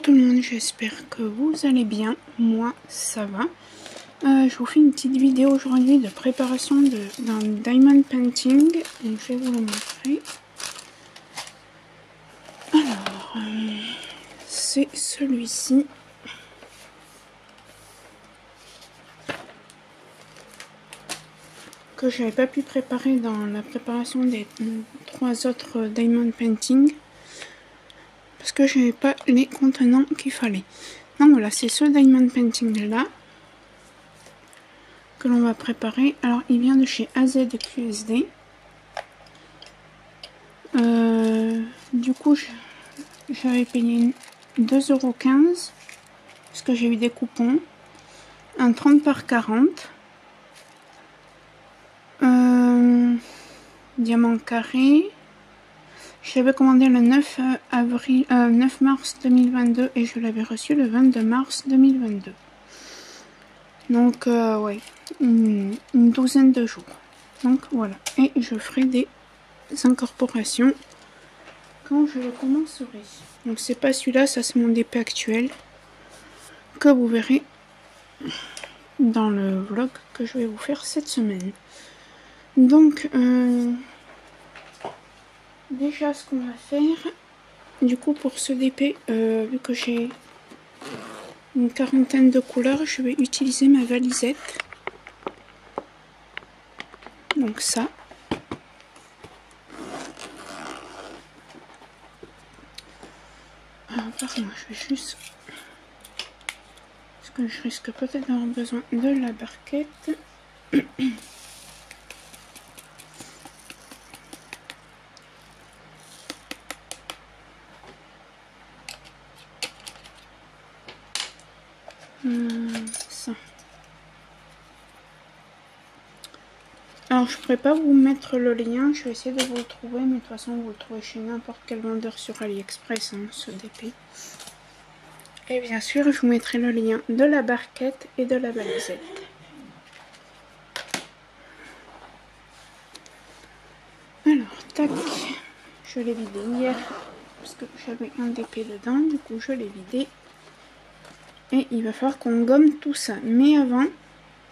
tout le monde, j'espère que vous allez bien. Moi, ça va. Je vous fais une petite vidéo aujourd'hui de préparation d'un diamond painting. Donc, je vais vous le montrer. Alors, c'est celui-ci. Que j'avais pas pu préparer dans la préparation des 3 autres diamond painting. Parce que je n'avais pas les contenants qu'il fallait. Donc voilà, c'est ce diamond painting là que l'on va préparer. Alors il vient de chez AZQSD. Du coup j'avais payé 2,15 € parce que j'ai eu des coupons. Un 30 par 40. Diamant carré. J'avais commandé le 9 mars 2022 et je l'avais reçu le 22 mars 2022. Donc, ouais, une douzaine de jours. Donc, voilà. Et je ferai des incorporations quand je le commencerai. Donc, c'est pas celui-là, ça c'est mon DP actuel que vous verrez dans le vlog que je vais vous faire cette semaine. Donc, déjà, ce qu'on va faire, du coup, pour ce DP, vu que j'ai une quarantaine de couleurs, je vais utiliser ma valisette. Donc ça. Alors, par moi, je vais juste... Parce que je risque peut-être d'avoir besoin de la barquette. Ça. Alors je pourrais pas vous mettre le lien, je vais essayer de vous le trouver, mais de toute façon vous le trouvez chez n'importe quel vendeur sur AliExpress, hein, ce DP. Et bien sûr je vous mettrai le lien de la barquette et de la valisette. Alors tac, je l'ai vidé hier parce que j'avais un DP dedans, du coup je l'ai vidé. Et il va falloir qu'on gomme tout ça. Mais avant,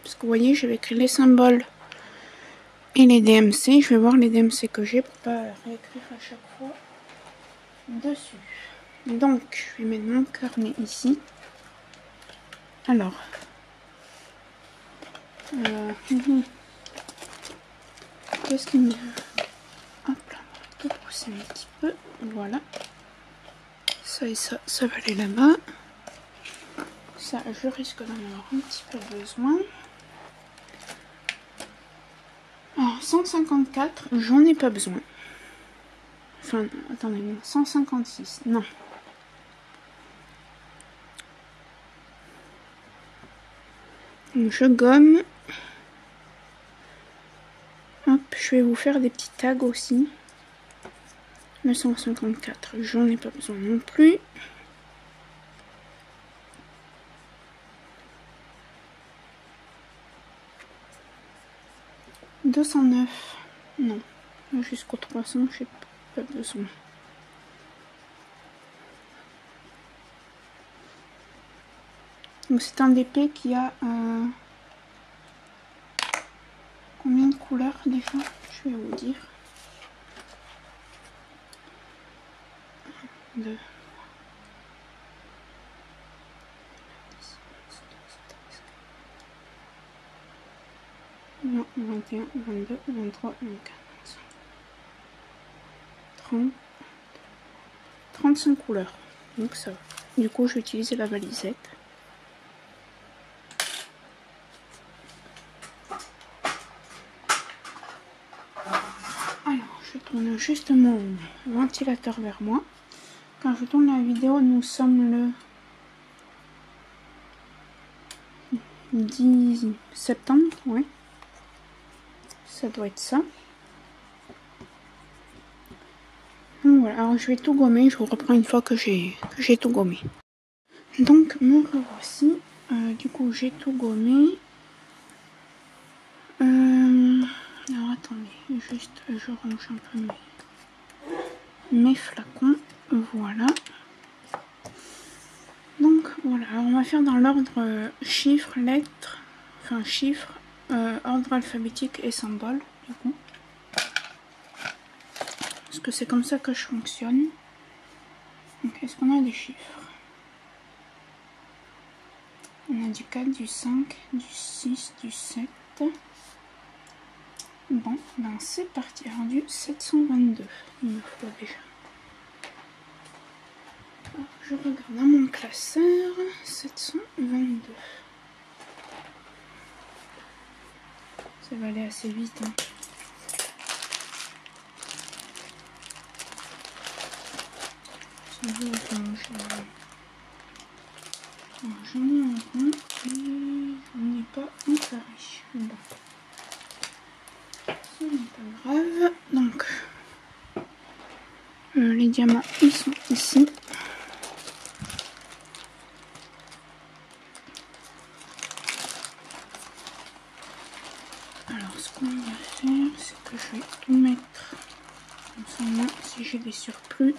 parce que vous voyez, j'avais écrit les symboles et les DMC. Je vais voir les DMC que j'ai pour pas réécrire à chaque fois dessus. Donc, je vais mettre mon carnet ici. Alors, qu'est-ce qu'il me... Hop là, on va tout pousser un petit peu. Voilà. Ça et ça, ça va aller là-bas. Ça, je risque d'en avoir un petit peu besoin. Alors, 154, j'en ai pas besoin. Enfin, attendez, 156, non. Donc, je gomme. Hop, je vais vous faire des petits tags aussi. Le 154, j'en ai pas besoin non plus. « 209, non. Jusqu'au 300, j'ai pas besoin. Donc c'est un DP qui a combien de couleurs déjà? Je vais vous dire. 1, 2, non, 21, 22, 23, 24, 30, 35 couleurs. Donc ça va. Du coup, je vais utiliser la valisette. Alors, je tourne juste mon ventilateur vers moi. Quand je tourne la vidéo, nous sommes le 10 septembre, oui. Ça doit être ça. Donc voilà, alors je vais tout gommer, je vous reprends une fois que j'ai tout gommé. Donc me revoici, du coup j'ai tout gommé. Alors attendez, juste je range un peu mes flacons, voilà. Voilà, alors on va faire dans l'ordre chiffres, lettres, enfin chiffres, ordre alphabétique et symbole, du coup. Parce que c'est comme ça que je fonctionne. Donc, est-ce qu'on a des chiffres? On a du 4, du 5, du 6, du 7. Bon, ben c'est parti. Alors, du 722, il me faut déjà. Alors, je regarde dans mon classeur. 722. Ça va aller assez vite. Hein. Ça va orange. J'en ai un rond et j'en ai pas un carré. Bon. Ce n'est pas grave. Donc, les diamants, ils sont ici. Alors, ce qu'on va faire, c'est que je vais tout mettre comme ça, là, si j'ai des surplus.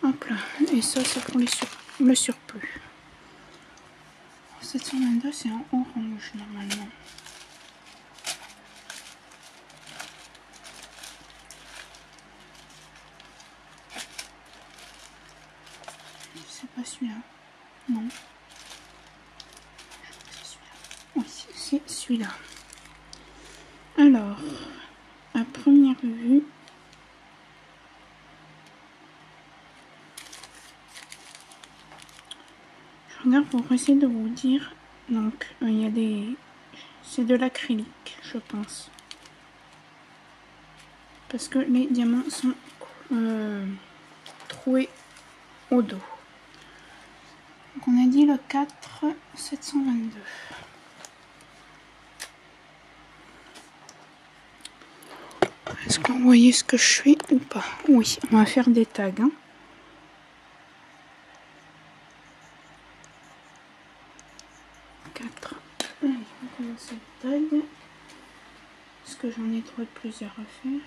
Hop là. Et ça, c'est pour le surplus. 722, c'est en orange, normalement. C'est pas celui-là. Non. C'est celui-là. Oui, c'est celui-là. Alors, à première vue, je regarde pour essayer de vous dire. Donc, il y a des... C'est de l'acrylique, je pense. Parce que les diamants sont troués au dos. Donc, on a dit le 4, 722. Est-ce que vous voyez ce que je fais ou pas? Oui, on va faire des tags. Hein. Allez, on va commencer le tag. Parce que j'en ai trouvé plusieurs à faire.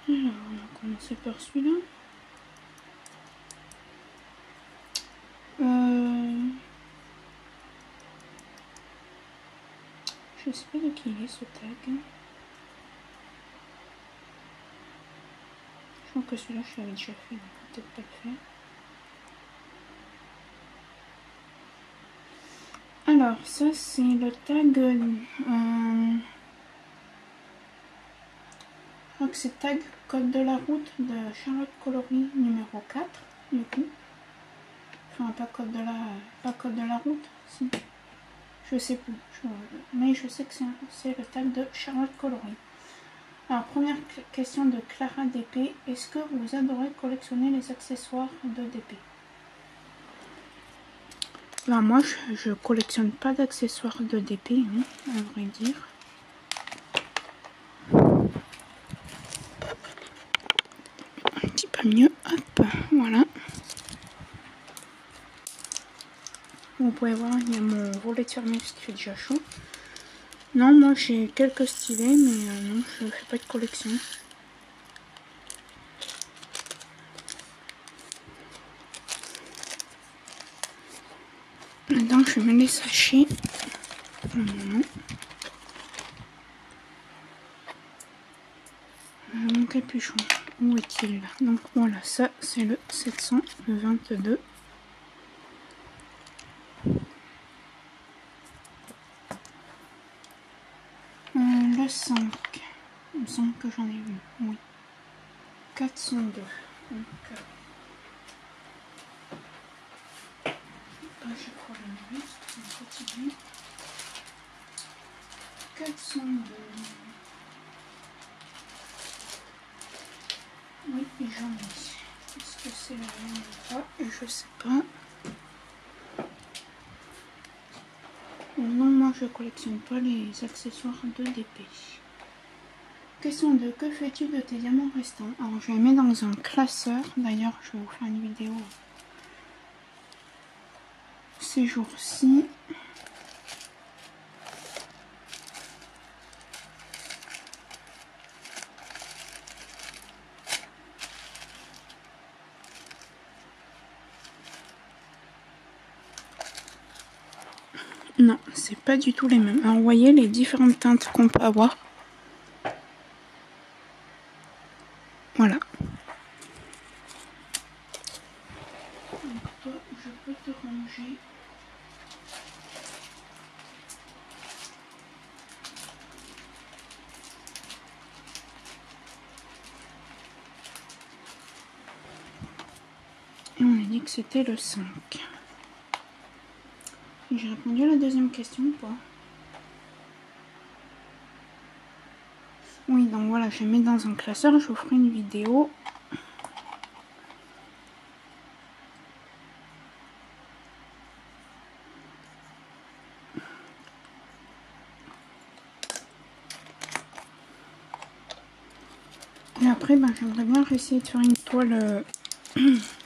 Alors, on va commencer par celui-là. Je sais pas de qui il est ce tag. Je crois que celui-là je l'avais déjà fait, donc peut-être pas le faire. Alors, ça c'est le tag. Je crois que c'est tag code de la route de Charlotte Coloris numéro 4, du coup. Enfin, pas code de la route, si. Je sais plus. Mais je sais que c'est le tag de Charlotte Coloris. Alors, première question de Clara DP. Est-ce que vous adorez collectionner les accessoires de DP? Ben, moi, je collectionne pas d'accessoires de DP, hein, à vrai dire. Un petit peu mieux. Hop, voilà. Vous pouvez voir, il y a mon volet de thermos qui fait déjà chaud. Non, moi j'ai quelques stylés, mais non, je fais pas de collection. Maintenant, je mets les sachets. Mon capuchon, où est-il? Donc voilà, ça c'est le 722. Le 5, il me semble que j'en ai vu, oui. 402. Donc, j'ai problème, on continue. 402. Oui, j'en ai. Est-ce que c'est la même ou pas? Je sais pas. Non, moi je collectionne pas les accessoires de DP. Question 2. Que fais-tu de tes diamants restants? Alors je les mets dans un classeur. D'ailleurs, je vais vous faire une vidéo ces jours-ci. Non, c'est pas du tout les mêmes. Alors, vous voyez les différentes teintes qu'on peut avoir. Voilà. Donc toi, je peux te ranger. Et on a dit que c'était le 5. J'ai répondu à la deuxième question ou pas? Oui, donc voilà, je mets dans un classeur, je vous ferai une vidéo. Et après, j'aimerais bien essayer de faire une toile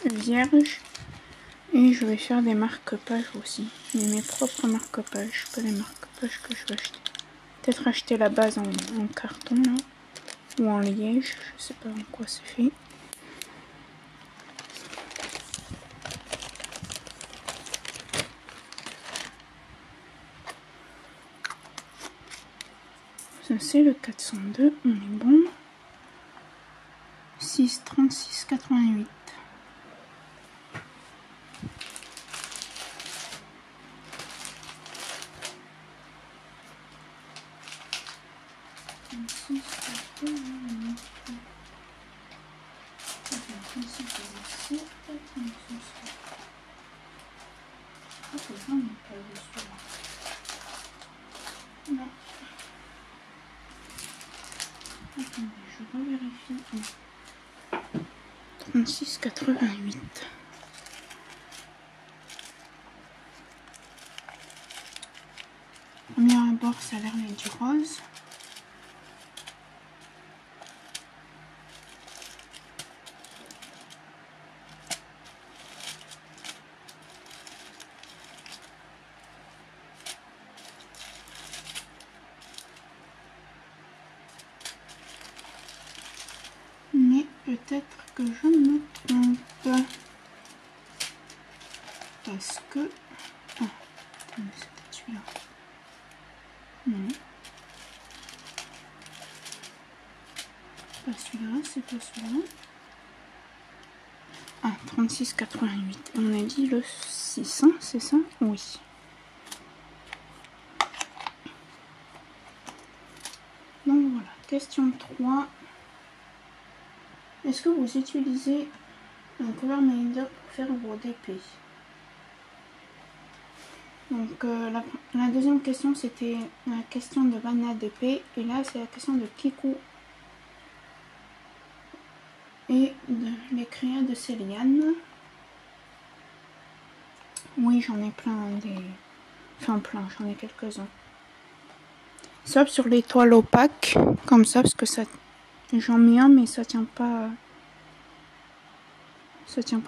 vierge. Et je vais faire des marque-pages aussi. Mais mes propres marque-pages, pas les marque-pages que je vais acheter. Peut-être acheter la base en carton là. Ou en liège, je sais pas en quoi c'est fait. Ça c'est le 402, on est bon. 6, 36, 88. Non. Attendez, je revérifie. 36, 88. Premier abord, ça a l'air d'être du rose. Mais peut-être que je me trompe. Parce que... Ah, c'était celui-là. Non. Pas celui-là, c'est pas celui-là. Ah, 36,88. On a dit le 6, hein, c'est ça? Oui. Donc voilà, question 3. Est-ce que vous utilisez un Colorminder pour faire vos DP? Donc la deuxième question c'était la question de Vanna DP et là c'est la question de Kiku et de les créas de Céliane. Oui, j'en ai plein enfin plein, j'en ai quelques-uns. Sauf sur les toiles opaques, comme ça, parce que ça j'en mets un mais ça tient pas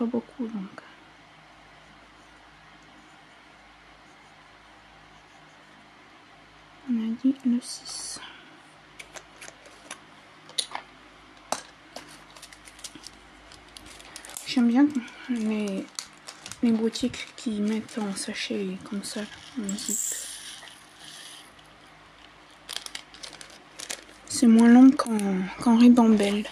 beaucoup donc. On a dit le 6. J'aime bien les boutiques qui mettent en sachet comme ça, en zip. C'est moins long qu'en ribambelle.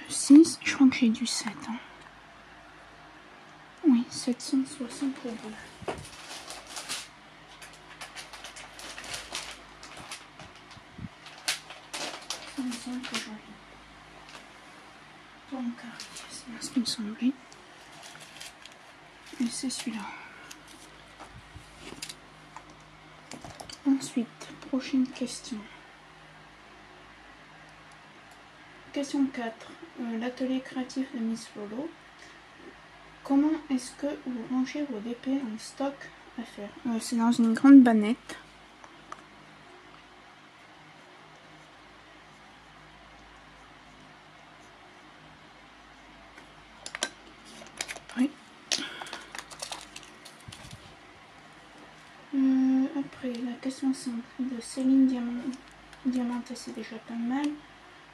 Le 6, je crois que j'ai du 7. Hein. Oui, 762. Ça me semble que j'en ai. Pas en carré, c'est ce qui me semblait. Et c'est celui-là. Ensuite, prochaine question. Question 4. L'atelier créatif de Miss Lolo. Comment est-ce que vous rangez vos DP en stock à faire? C'est dans une grande bannette. question 5 de Céline Diamanté, c'est déjà pas mal.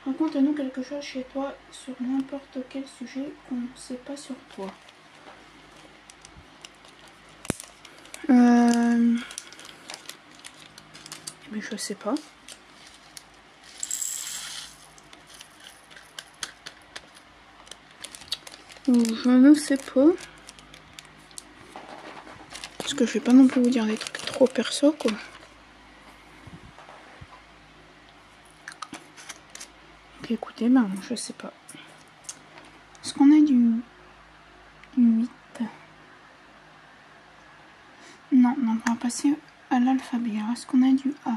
Raconte-nous quelque chose chez toi sur n'importe quel sujet qu'on ne sait pas sur toi. Mais je sais pas. Je ne sais pas. Parce que je vais pas non plus vous dire des trucs trop perso, quoi. Donc écoutez, ben je sais pas. Est-ce qu'on a du 8? Non, donc on va passer à l'alphabet. Est-ce qu'on a du A?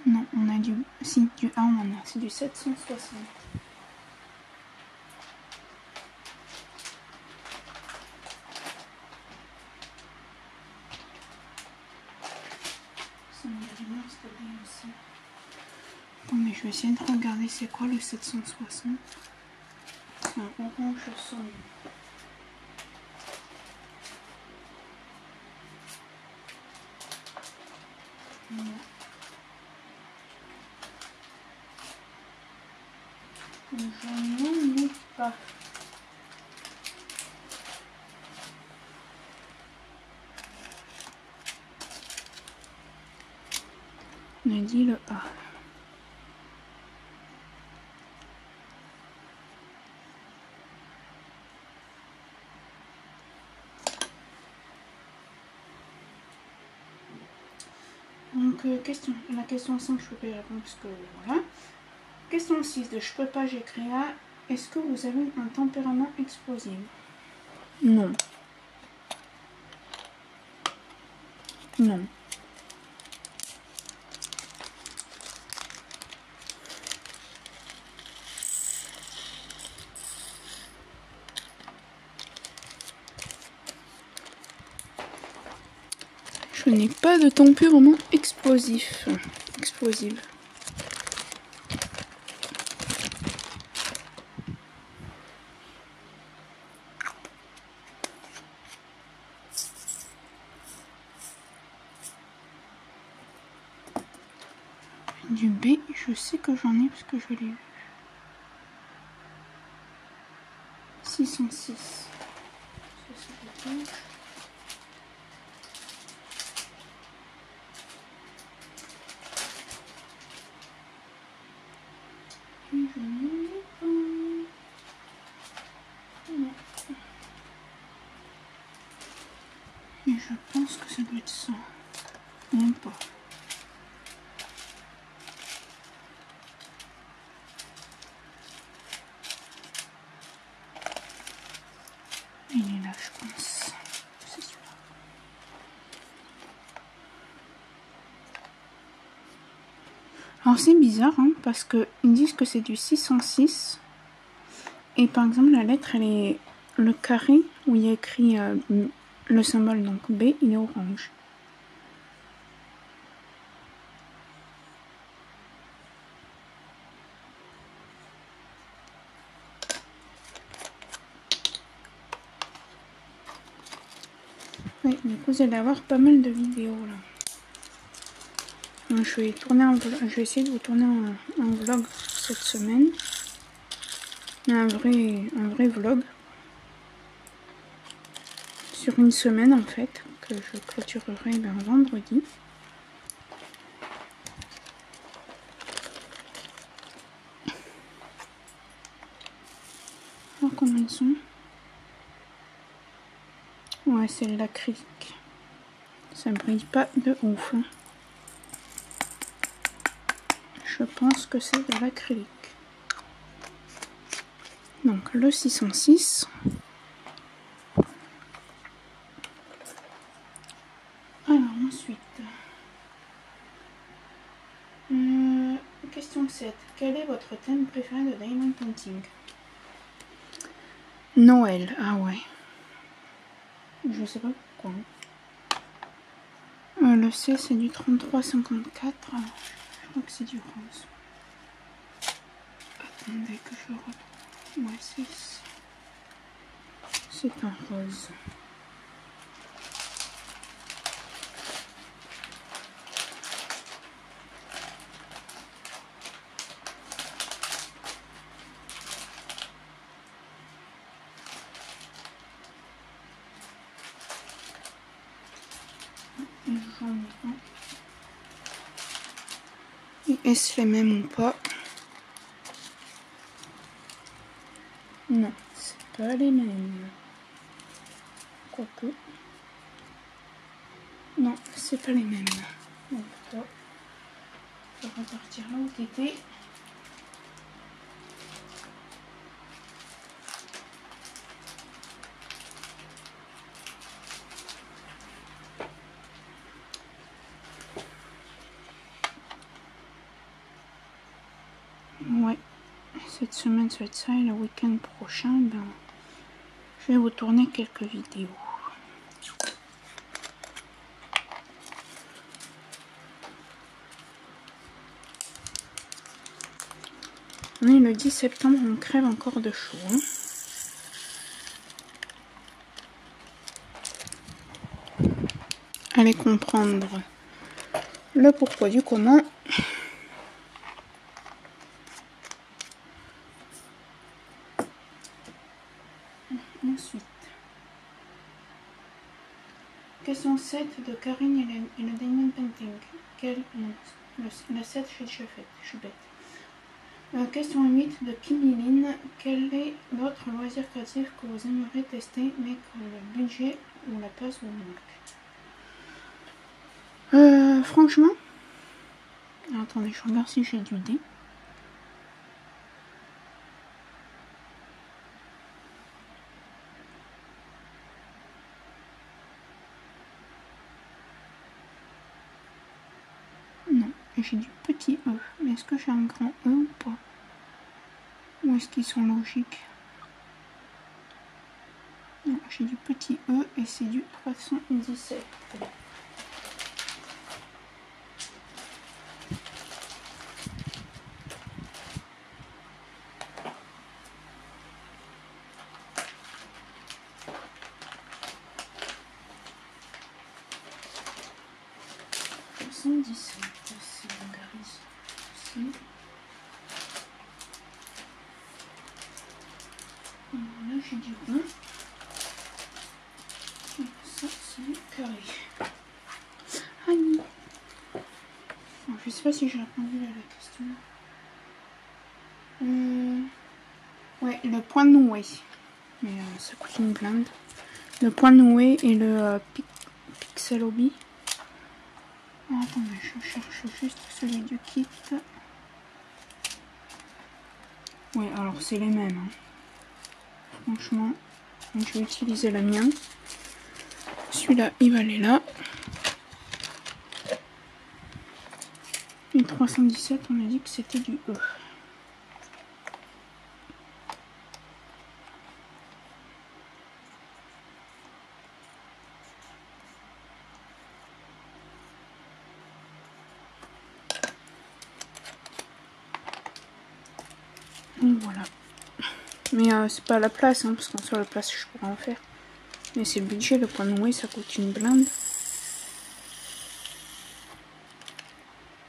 Non, on a du... Si, du A on en a. C'est du 760. Ça me dit rien, c'était bien aussi. Attendez, je vais essayer de regarder c'est quoi le 760. C'est un orange sombre. Non. Je n'en ai pas. On a dit le A. Donc, la question 5, je peux pas y répondre parce que voilà. Question 6 de je peux pas, j'écris A. Est-ce que vous avez un tempérament explosif? Non. Non. Je n'ai pas de tempérament explosif. Explosive. Du B, je sais que j'en ai parce que je l'ai eu. 606. Ça, c'est le et je n'en ai pas. Non. Et je pense que ça doit être ça. Même pas. Il est là, je pense. C'est celui-là. Alors c'est bizarre, hein, parce qu'ils disent que c'est du 606. Et par exemple, la lettre, elle est... Le carré où il y a écrit le symbole, donc B, il est orange. Oui, du coup, vous allez avoir pas mal de vidéos là. Donc, je vais essayer de vous tourner un vlog cette semaine. Un vrai vlog. Sur une semaine en fait, que je clôturerai vendredi. Alors comment ils sont? Ouais, c'est l'acrylique. Ça brille pas de ouf. Hein. Je pense que c'est de l'acrylique. Donc le 606. Alors ensuite. Question 7. Quel est votre thème préféré de Diamond Painting? Noël. Ah ouais. Je sais pas pourquoi. Le C c'est du 33,54. Je crois que c'est du rose. Attendez que je retrouve. Ouais, c'est un rose. est-ce les mêmes ou pas? Non, c'est pas les mêmes. Quoique. Non, c'est pas les mêmes. Donc toi, on va repartir là où t'étais. Ouais, cette semaine ça va être ça et le week-end prochain, ben, je vais vous tourner quelques vidéos. On est le 10 septembre, on crève encore de chaud. Hein. Allez comprendre le pourquoi du comment. Ensuite, question 7 de Karine et le Diamond Painting. Quel non, la 7 je suis bête. Question 8 de Kim Lin. Quel est l'autre loisir créatif que vous aimeriez tester mais que le budget ou la place vous manque? Franchement, attendez, je regarde si j'ai du dé. Non, j'ai du petit E. Mais est-ce que j'ai un grand E ou pas? Ou est-ce qu'ils sont logiques? Non, j'ai du petit E et c'est du 317. 317, c'est un garis aussi. Là j'ai du rond. Et ça c'est du carré. Aïe. Bon, je sais pas si j'ai répondu à la question. Ouais, le point noué. Mais ça coûte une blinde. Le point noué et le Pixel Hobby. Oh, attendez, je cherche juste celui du kit. Ouais, alors c'est les mêmes. Hein. Franchement, donc, je vais utiliser le mien. Celui-là, il va aller là. Et 317, on a dit que c'était du E. Donc voilà. Mais c'est pas la place, hein, parce qu'en soit la place je pourrais en faire. Mais c'est le budget, le point noué, ça coûte une blinde.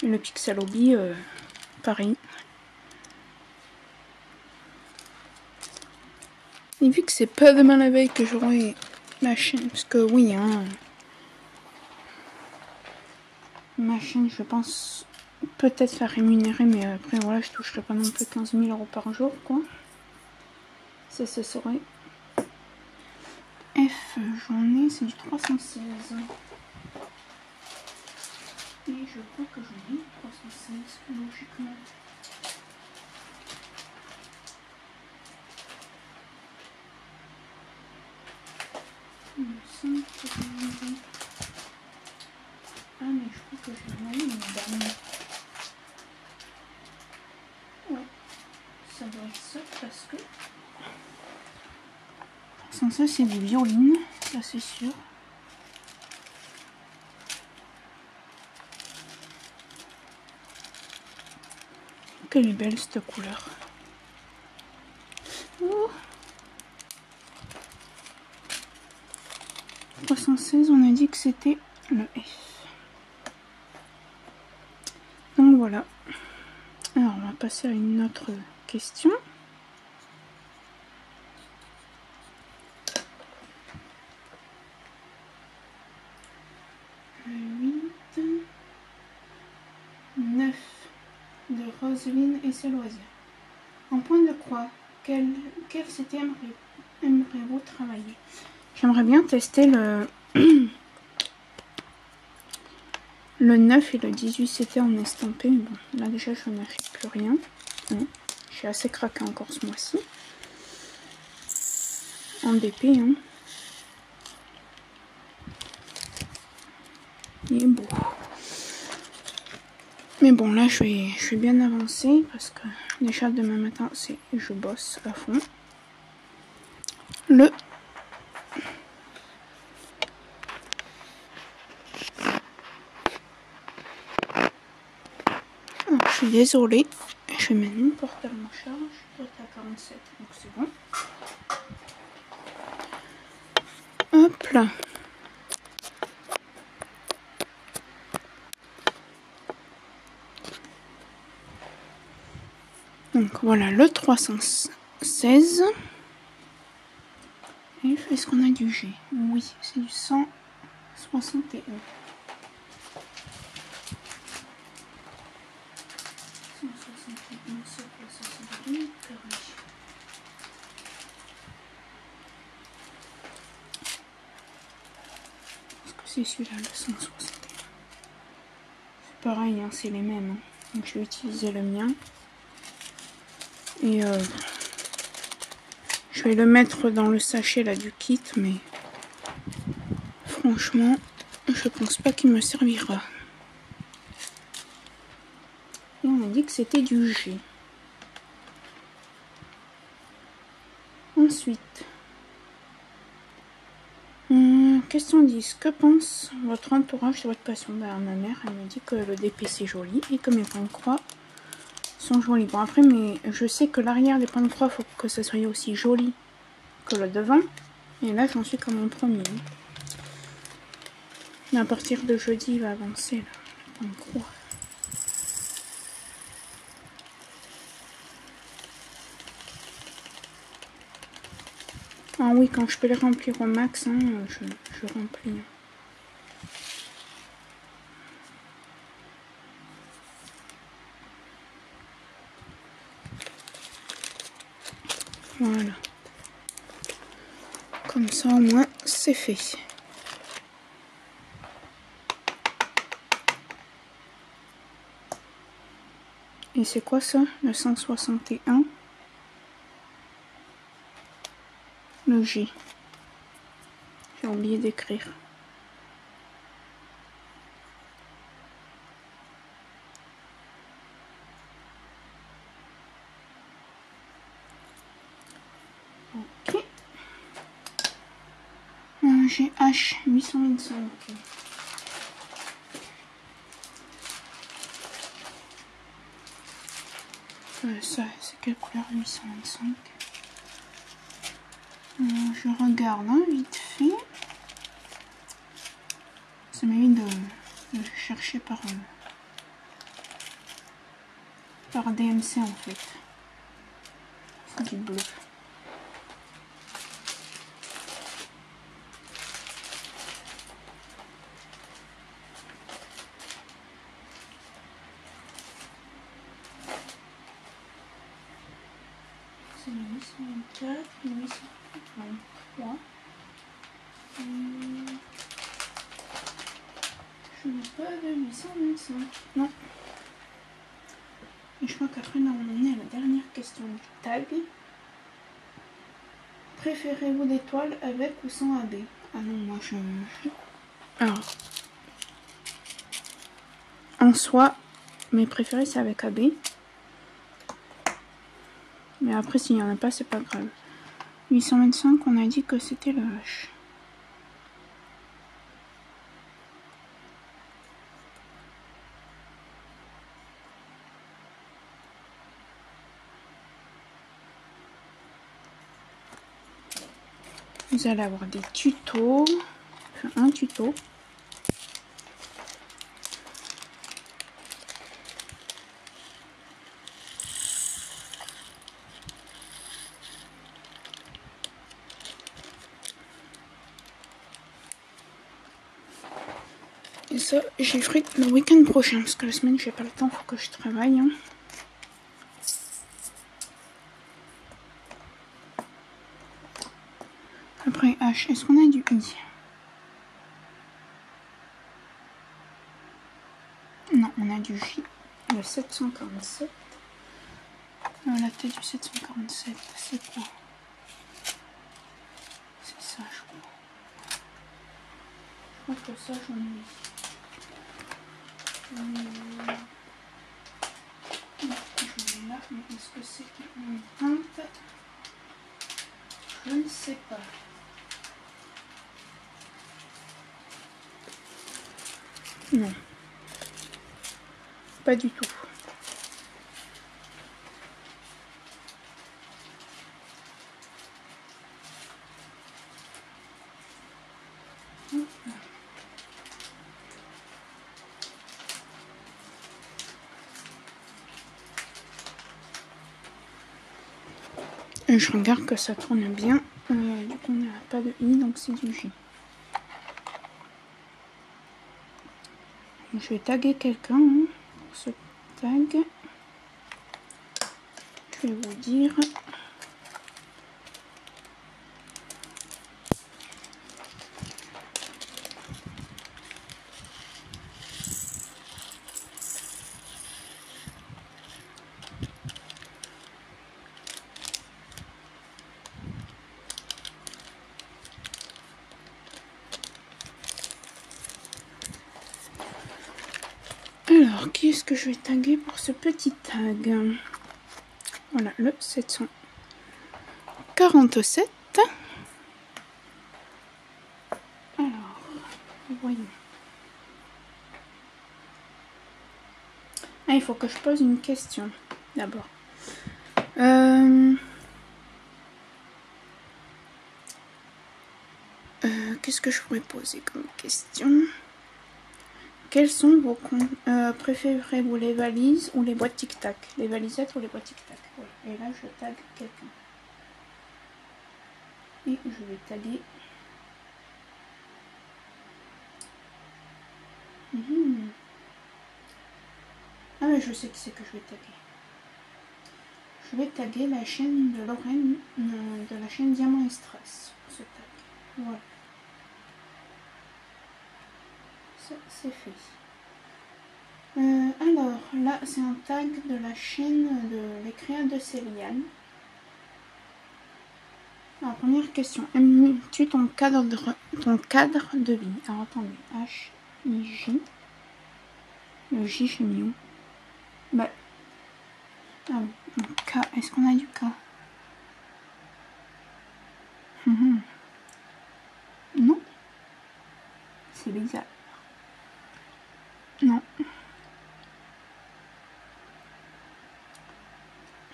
Et le Pixel Hobby, pareil. Et vu que c'est pas demain la veille que j'aurai ma chaîne, parce que oui, hein, ma chaîne, je pense peut-être la rémunérer, mais après voilà, je toucherai pas non plus 15 000 € par jour, quoi. Ça, ce serait F, j'en ai, c'est du 316. Et je crois que j'en ai 316, logiquement. Ah, mais je crois que j'ai envoyé une dame. Ouais, ça doit être ça parce que. Sans ça, c'est des violines, ça c'est sûr. Quelle est belle cette couleur. Oh. 316, on a dit que c'était le F. Donc voilà. Alors on va passer à une autre question. Le 8, 9 cuisine et ses loisirs. En point de croix, quel CT aimeriez-vous travailler? J'aimerais bien tester le le 9 et le 18 CT en estampé. Bon, là déjà je n'achète plus rien. Bon, je suis assez craquée encore ce mois-ci. En DP, hein. Il est beau. Mais bon, là je vais bien avancer parce que déjà demain matin je bosse à fond. Alors, je suis désolée, je vais mettre mon portable en charge. Je dois être à 47, donc c'est bon. Hop là. Donc voilà le 316. Est-ce qu'on a du G? Oui, c'est du 161. 161, 162, est-ce que c'est celui-là, le 161? C'est pareil, hein, c'est les mêmes. Hein. Donc je vais utiliser le mien. Et je vais le mettre dans le sachet là du kit, mais franchement, je pense pas qu'il me servira. Et on a dit que c'était du G. Ensuite, question 10. Que pense votre entourage de votre passion? Ma mère, elle me dit que le DP c'est joli et que mes points de croix sont jolis. Bon après, mais je sais que l'arrière des points de croix, faut que ça soit aussi joli que le devant. Et là, j'en suis comme mon premier. Mais à partir de jeudi, il va avancer là, le point de croix. Ah oui, quand je peux les remplir au max, hein, je remplis. Voilà. Comme ça, au moins, c'est fait. Et c'est quoi ça? Le 161? Le G. J'ai oublié d'écrire. Ok. GH 825. Ça, c'est quelle couleur 825? Je regarde hein, vite fait. Ça m'évite de chercher par DMC en fait. C'est du bleu. C'est le 824, le 823. Je n'ai pas de 825. Non. Et je crois qu'après, on en est à la dernière question du tag. Préférez-vous des toiles avec ou sans AB? Ah non, moi je... Alors, en soi, mes préférés c'est avec AB. Mais après, s'il n'y en a pas, c'est pas grave. 825, on a dit que c'était le H. Vous allez avoir des tutos. Enfin, un tuto. Et ça, j'y ferai le week-end prochain, parce que la semaine, j'ai pas le temps, faut que je travaille. Hein. Après H, est-ce qu'on a du I? Non, on a du J. Le 747. La tête du 747, c'est quoi? C'est ça, je crois. Je crois que ça, j'en ai mis. Je l'ai là, mais est-ce que c'est une teinte? Je ne sais pas. Non. Pas du tout. Je regarde que ça tourne bien. Du coup, on n'a pas de I, donc c'est du J. Je vais taguer quelqu'un pour ce tag. Je vais vous dire. Alors, qui est-ce que je vais taguer pour ce petit tag? Voilà, le 747. Alors, voyons. Ah, il faut que je pose une question d'abord. Qu'est-ce que je pourrais poser comme question? Quels sont vos préférez-vous, les valises ou les boîtes tic-tac? Les valisettes ou les boîtes tic-tac? Voilà. Et là, je tag quelqu'un. Et je vais taguer. Ah, mais je sais qui c'est que je vais taguer. Je vais taguer la chaîne de Lorraine, de la chaîne Diamant et Strass. Ce tag. Voilà. Ça, c'est fait. Alors, là, c'est un tag de la chaîne de l'écrivain de Céliane. Alors, première question. Aimes-tu ton cadre de vie? Alors, attendez. H-I-J. Le J, j'ai mis où? Bah. Ah oui. K. Est-ce qu'on a du K? Non. C'est bizarre. Non.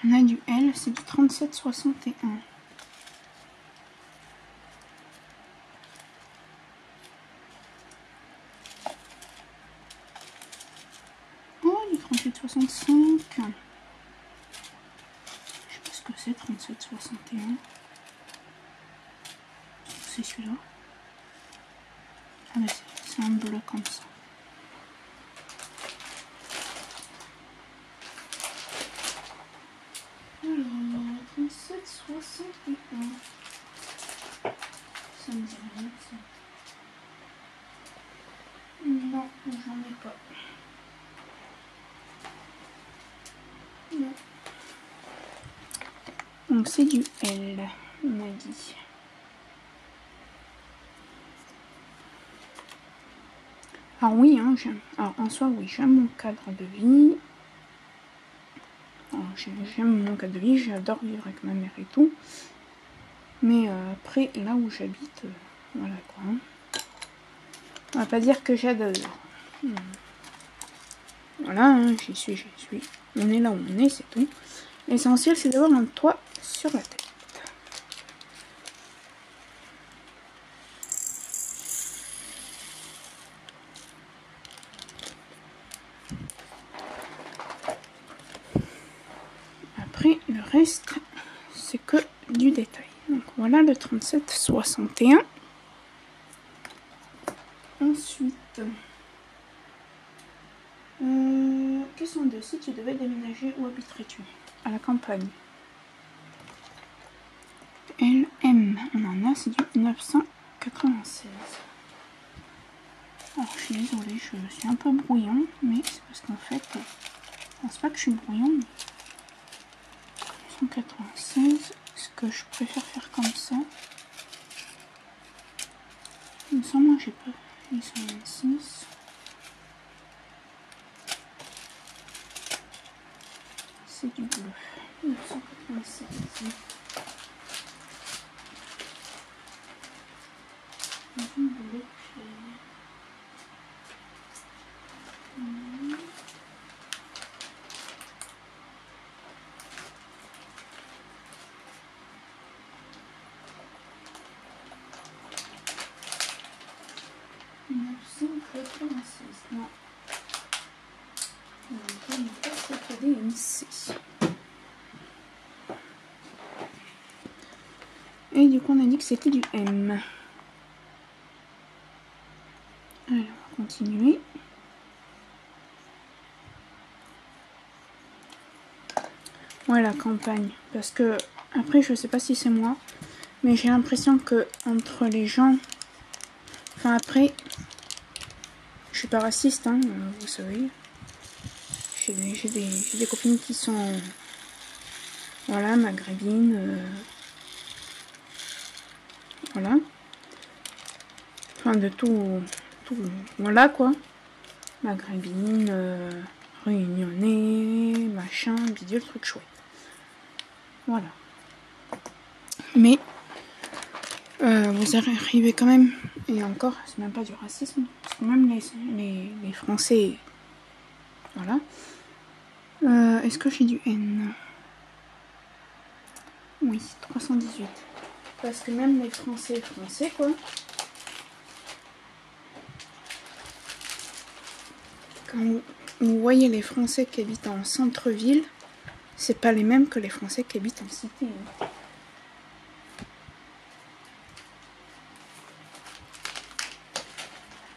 On a du L, c'est du 3761. Oh, du 3865. Je sais pas ce que c'est, 3761. C'est celui-là. Ah bah c'est un bleu comme ça. Alors, 3761. Ça me dit rien ça. Non, j'en ai pas. Non. Donc c'est du L, on a dit. Alors oui, hein, j'aime. Alors en soi, oui, j'aime mon cadre de vie. J'aime mon cadre de vie, j'adore vivre avec ma mère et tout. Mais après, là où j'habite, voilà quoi. On va pas dire que j'adore. Voilà, hein, j'y suis. On est là où on est, c'est tout. L'essentiel, c'est d'avoir un toit sur la tête. Après, le reste, c'est que du détail. Donc voilà le 3761. Ensuite, question 2. Si tu devais déménager, où habiterais-tu? À la campagne. LM, on en là, c'est du 996. Alors, je suis désolée, je suis un peu brouillon, mais c'est parce qu'en fait, je pense pas que je suis brouillon. 996, est-ce que je préfère faire comme ça? Il me semble que j'ai pas 826. C'est du bleu. 996. Du bleu. Non. On ne pas cette DMC. Et du coup, on a dit que c'était du M. Alors, on va continuer. Voilà, campagne. Parce que, après, je sais pas si c'est moi, mais j'ai l'impression que entre les gens... Enfin, après, je suis pas raciste, hein, vous savez. J'ai des copines qui sont... Voilà, maghrébines. Voilà. Enfin, de tout... Voilà, quoi. Maghrébine, réunionnais, machin, bidule, truc chouette. Voilà. Mais vous arrivez quand même, et encore, c'est même pas du racisme, parce que même les Français, voilà. Est-ce que j'ai du N? Oui, 318. Parce que même les Français, quoi. Quand vous voyez les Français qui habitent en centre-ville, c'est pas les mêmes que les Français qui habitent en cité. Hein.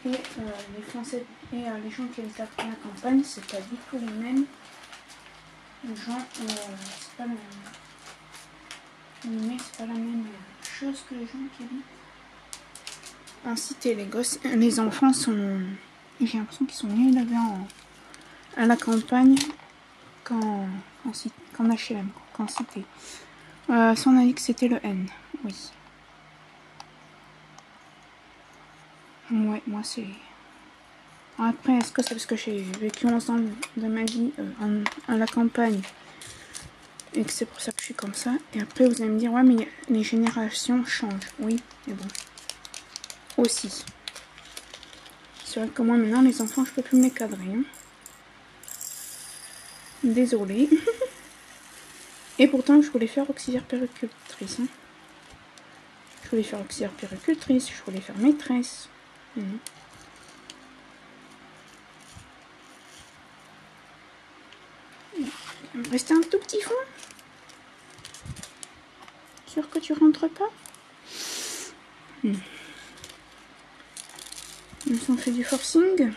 Et les Français et les gens qui habitent à la campagne, c'est pas du tout les mêmes. Les gens, c'est pas c'est pas la même chose que les gens qui habitent en cité. Les enfants sont, j'ai l'impression qu'ils sont mieux élevés à la campagne qu'en HLM, qu'en cité. Ça, on a dit que c'était le N, oui. Ouais, moi c'est... Après, est-ce que c'est parce que j'ai vécu 11 ans de ma vie à la campagne et que c'est pour ça que je suis comme ça? Et après, vous allez me dire, ouais, mais les générations changent. Oui, mais bon. Aussi. C'est vrai que moi, maintenant, les enfants, je peux plus me les cadrer. Hein. Désolée. Et pourtant, je voulais faire auxiliaire puéricultrice. Hein. Je voulais faire auxiliaire puéricultrice, je voulais faire maîtresse. Il me restait un tout petit fond. Sûr que tu rentres pas? On fait du forcing.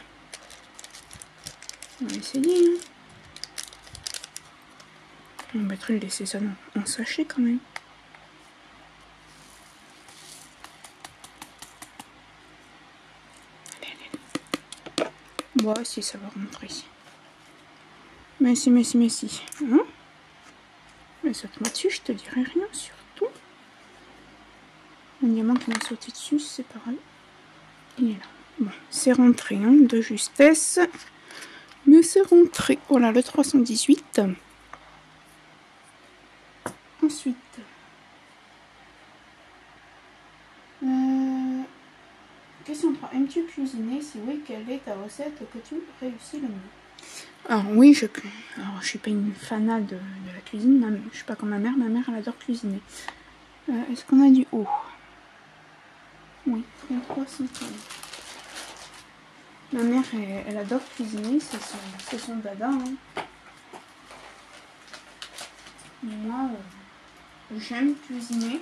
On va essayer. Hein. On va peut-être laisser ça en sachet quand même. Bon, si ça va rentrer. Mais si. Hein? Mais saute-moi dessus, je te dirai rien, surtout. Un diamant qui m'a sauté dessus, c'est pareil. Il est là. Bon, c'est rentré, hein, de justesse. Mais c'est rentré. Voilà, le 318. Ensuite. Question 3. Aimes-tu cuisiner? Si oui, quelle est ta recette que tu réussis le mieux? Alors oui, je suis pas une fanade de la cuisine, je suis pas comme ma mère elle adore cuisiner. Est-ce qu'on a du haut? Oui, 33,50. Ma mère, elle adore cuisiner, c'est son dada. Hein. Moi, j'aime cuisiner.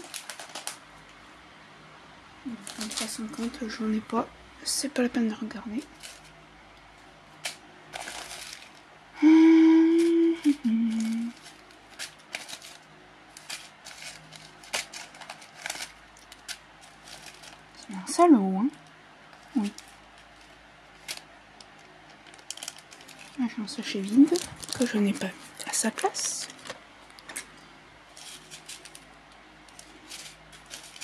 33,50, j'en ai pas, c'est pas la peine de regarder. un salaud, hein. Oui. Là, j'ai un sachet vide que je n'ai pas mis à sa place.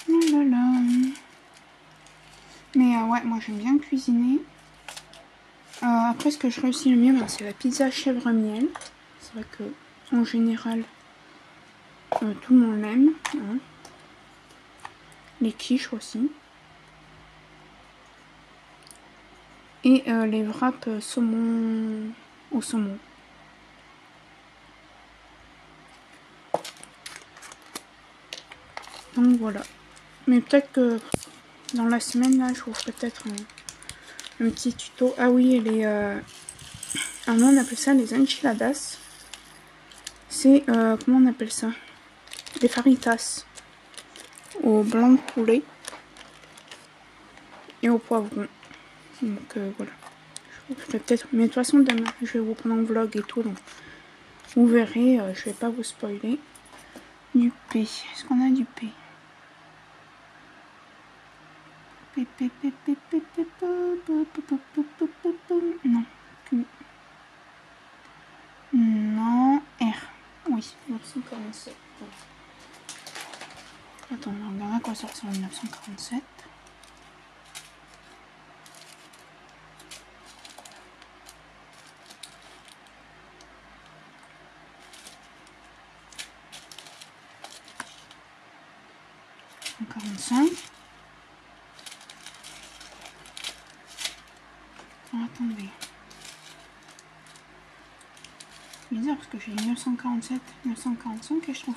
Oh là là. Mais ouais, moi j'aime bien cuisiner. Après, ce que je réussis le mieux, ben, c'est la pizza chèvre miel. C'est vrai que en général, tout le monde l'aime. Hein. Les quiches aussi. Et les wraps saumon au saumon. Donc voilà. Mais peut-être que dans la semaine, là, je vous ferai peut-être un petit tuto. Ah oui, et les... nous, on appelle ça les enchiladas. C'est... comment on appelle ça? Des faritas. Au blanc de poulet. Et au poivron. Donc voilà. Je vous ferai peut-être... Mais de toute façon, demain, je vais vous prendre un vlog et tout. Donc vous verrez, je vais pas vous spoiler. Du P. Est-ce qu'on a du P? Non. Non. R. Oui. 947. Attends, on regarde à quoi ça ressemble 947. Attendez. C'est bizarre parce que j'ai 947, 945 et je trouve.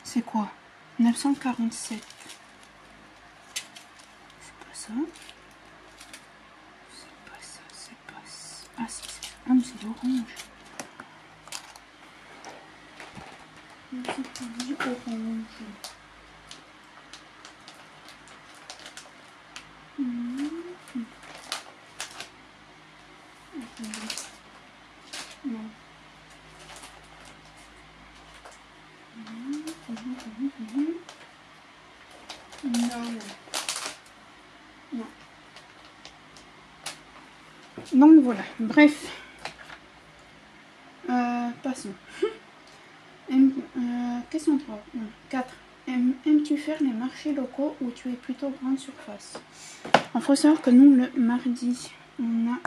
C'est quoi? 947. C'est pas ça. C'est pas ça, c'est pas ça. Ah si, c'est ça. Ah mais c'est orange. C'est du orange. Non. Non. Donc voilà, bref. Passons. Question 3. Non, 4. Aimes-tu faire les marchés locaux ou tu es plutôt grande surface? Il faut savoir que nous, le mardi, on a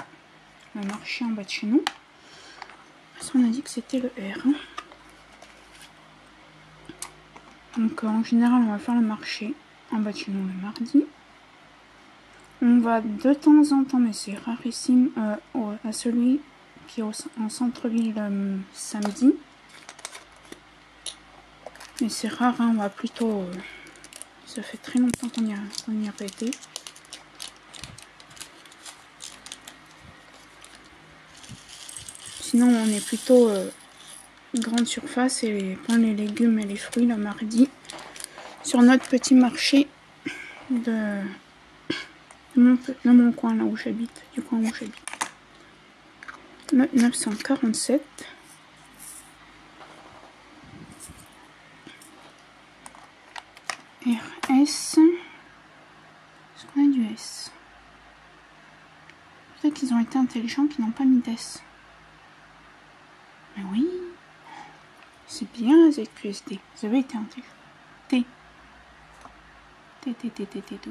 le marché en bas de chez nous. Parce qu'on a dit que c'était le R. Hein. Donc en général, on va faire le marché en bas de chez nous le mardi. On va de temps en temps, mais c'est rarissime, à celui qui est en centre-ville samedi. Mais c'est rare, hein, on va plutôt... ça fait très longtemps qu'on n'y a pas été. Sinon, on est plutôt grande surface et prend les légumes et les fruits le mardi sur notre petit marché de mon coin, là où j'habite, du coin où j'habite. 947. RS. Est-ce qu'on a du S? Peut-être qu'ils ont été intelligents qui n'ont pas mis d'S. Mais oui, c'est bien ZQSD. Vous avez été intelligent. T. T, T, T, T, T, T, T,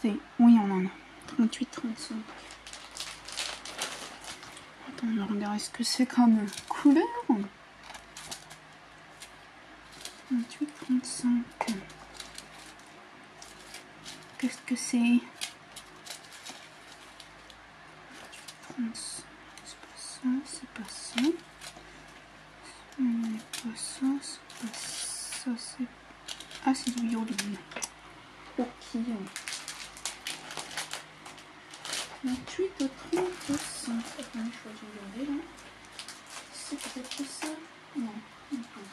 T. Oui, on en a. 38, 35. Attends, on va regarder ce que c'est comme couleur. 28, 35. Qu'est-ce que c'est? C'est pas ça, c'est pas ça. C'est pas ça, c'est pas ça, c'est... Ah, c'est du violine. Ok. 28, 35. Attends, je vais regarder là. C'est peut-être ça? Non, du tout.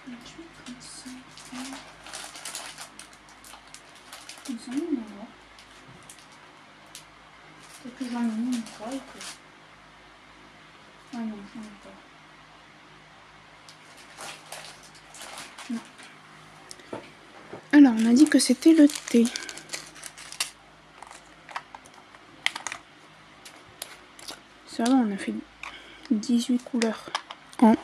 28, 35. Il me semble en avoir. Peut-être que j'en ai mis une fois et que... Ah non, j'en ai pas. Non. Alors, on a dit que c'était le thé. Ça va, on a fait 18 couleurs en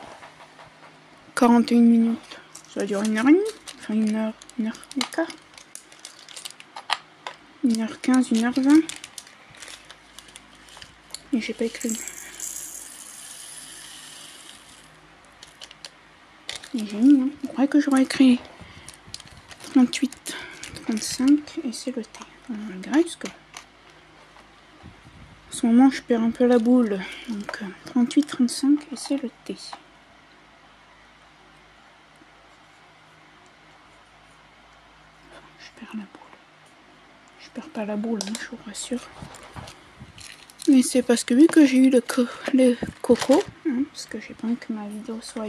41 minutes. Ça va durer 1h30. Enfin, 1h et quart. 1h15, 1h20. Et j'ai pas écrit. Et j'ai mis, hein. Je croyais que j'aurais écrit 38, 35 et c'est le thé. On va regarder parce que en ce moment je perds un peu la boule. Donc 38, 35 et c'est le thé. Enfin, je perds la boule. Je perds pas la boule, hein, je vous rassure. Mais c'est parce que vu que j'ai eu le coco, hein, parce que j'ai pas envie que ma vidéo soit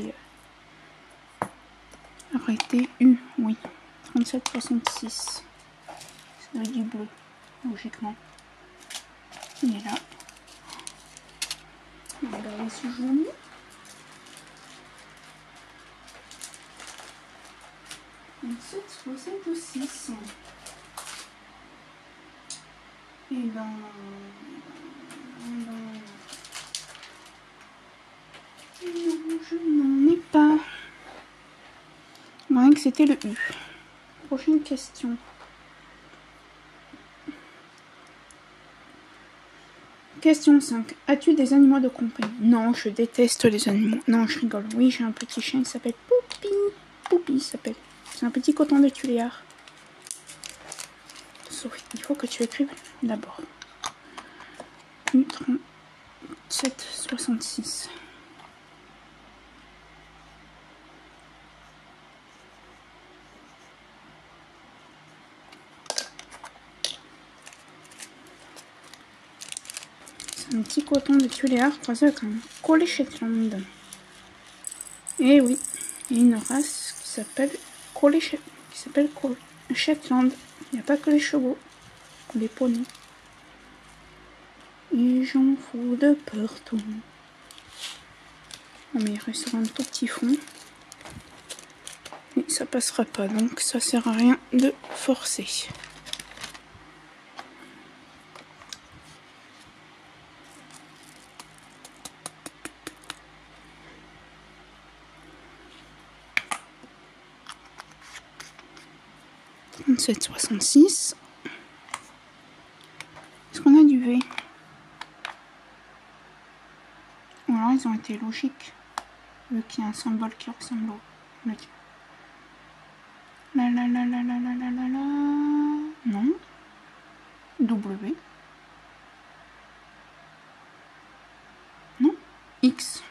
arrêtée. Oui. 37, 66. C'est du bleu, logiquement. Il est là. On va regarder ce jaune. « 27, 66. Et ben... Non, je n'en ai pas. Rien que c'était le U. Prochaine question. Question 5. As-tu des animaux de compagnie? Non, je déteste les animaux. Non, je rigole. Oui, j'ai un petit chien, il s'appelle Poupi. Poupi, il s'appelle. C'est un petit coton de Tuléar. Sophie, il faut que tu écrives d'abord. U37, 66. Un petit coton de Tuléar croisé avec un collie Shetland. Et oui, il y a une race qui s'appelle Shetland. Il n'y a pas que les chevaux, les poneys. Et j'en fous de partout. Oh, mais il restera un tout petit fond. Et ça passera pas, donc ça sert à rien de forcer. « 37, 66. Est-ce qu'on a du V? Ou alors ils ont été logiques, vu qu'il y a un symbole qui ressemble au le tien. La la la la la la la la la. Non. W. Non. X.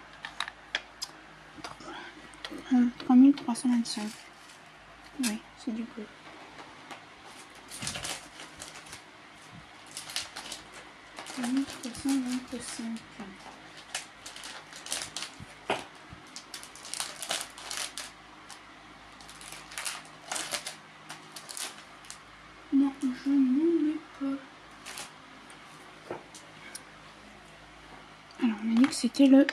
3325. Oui, c'est du bleu. « 3325. Non, je n'en ai pas. Alors, on a dit que c'était le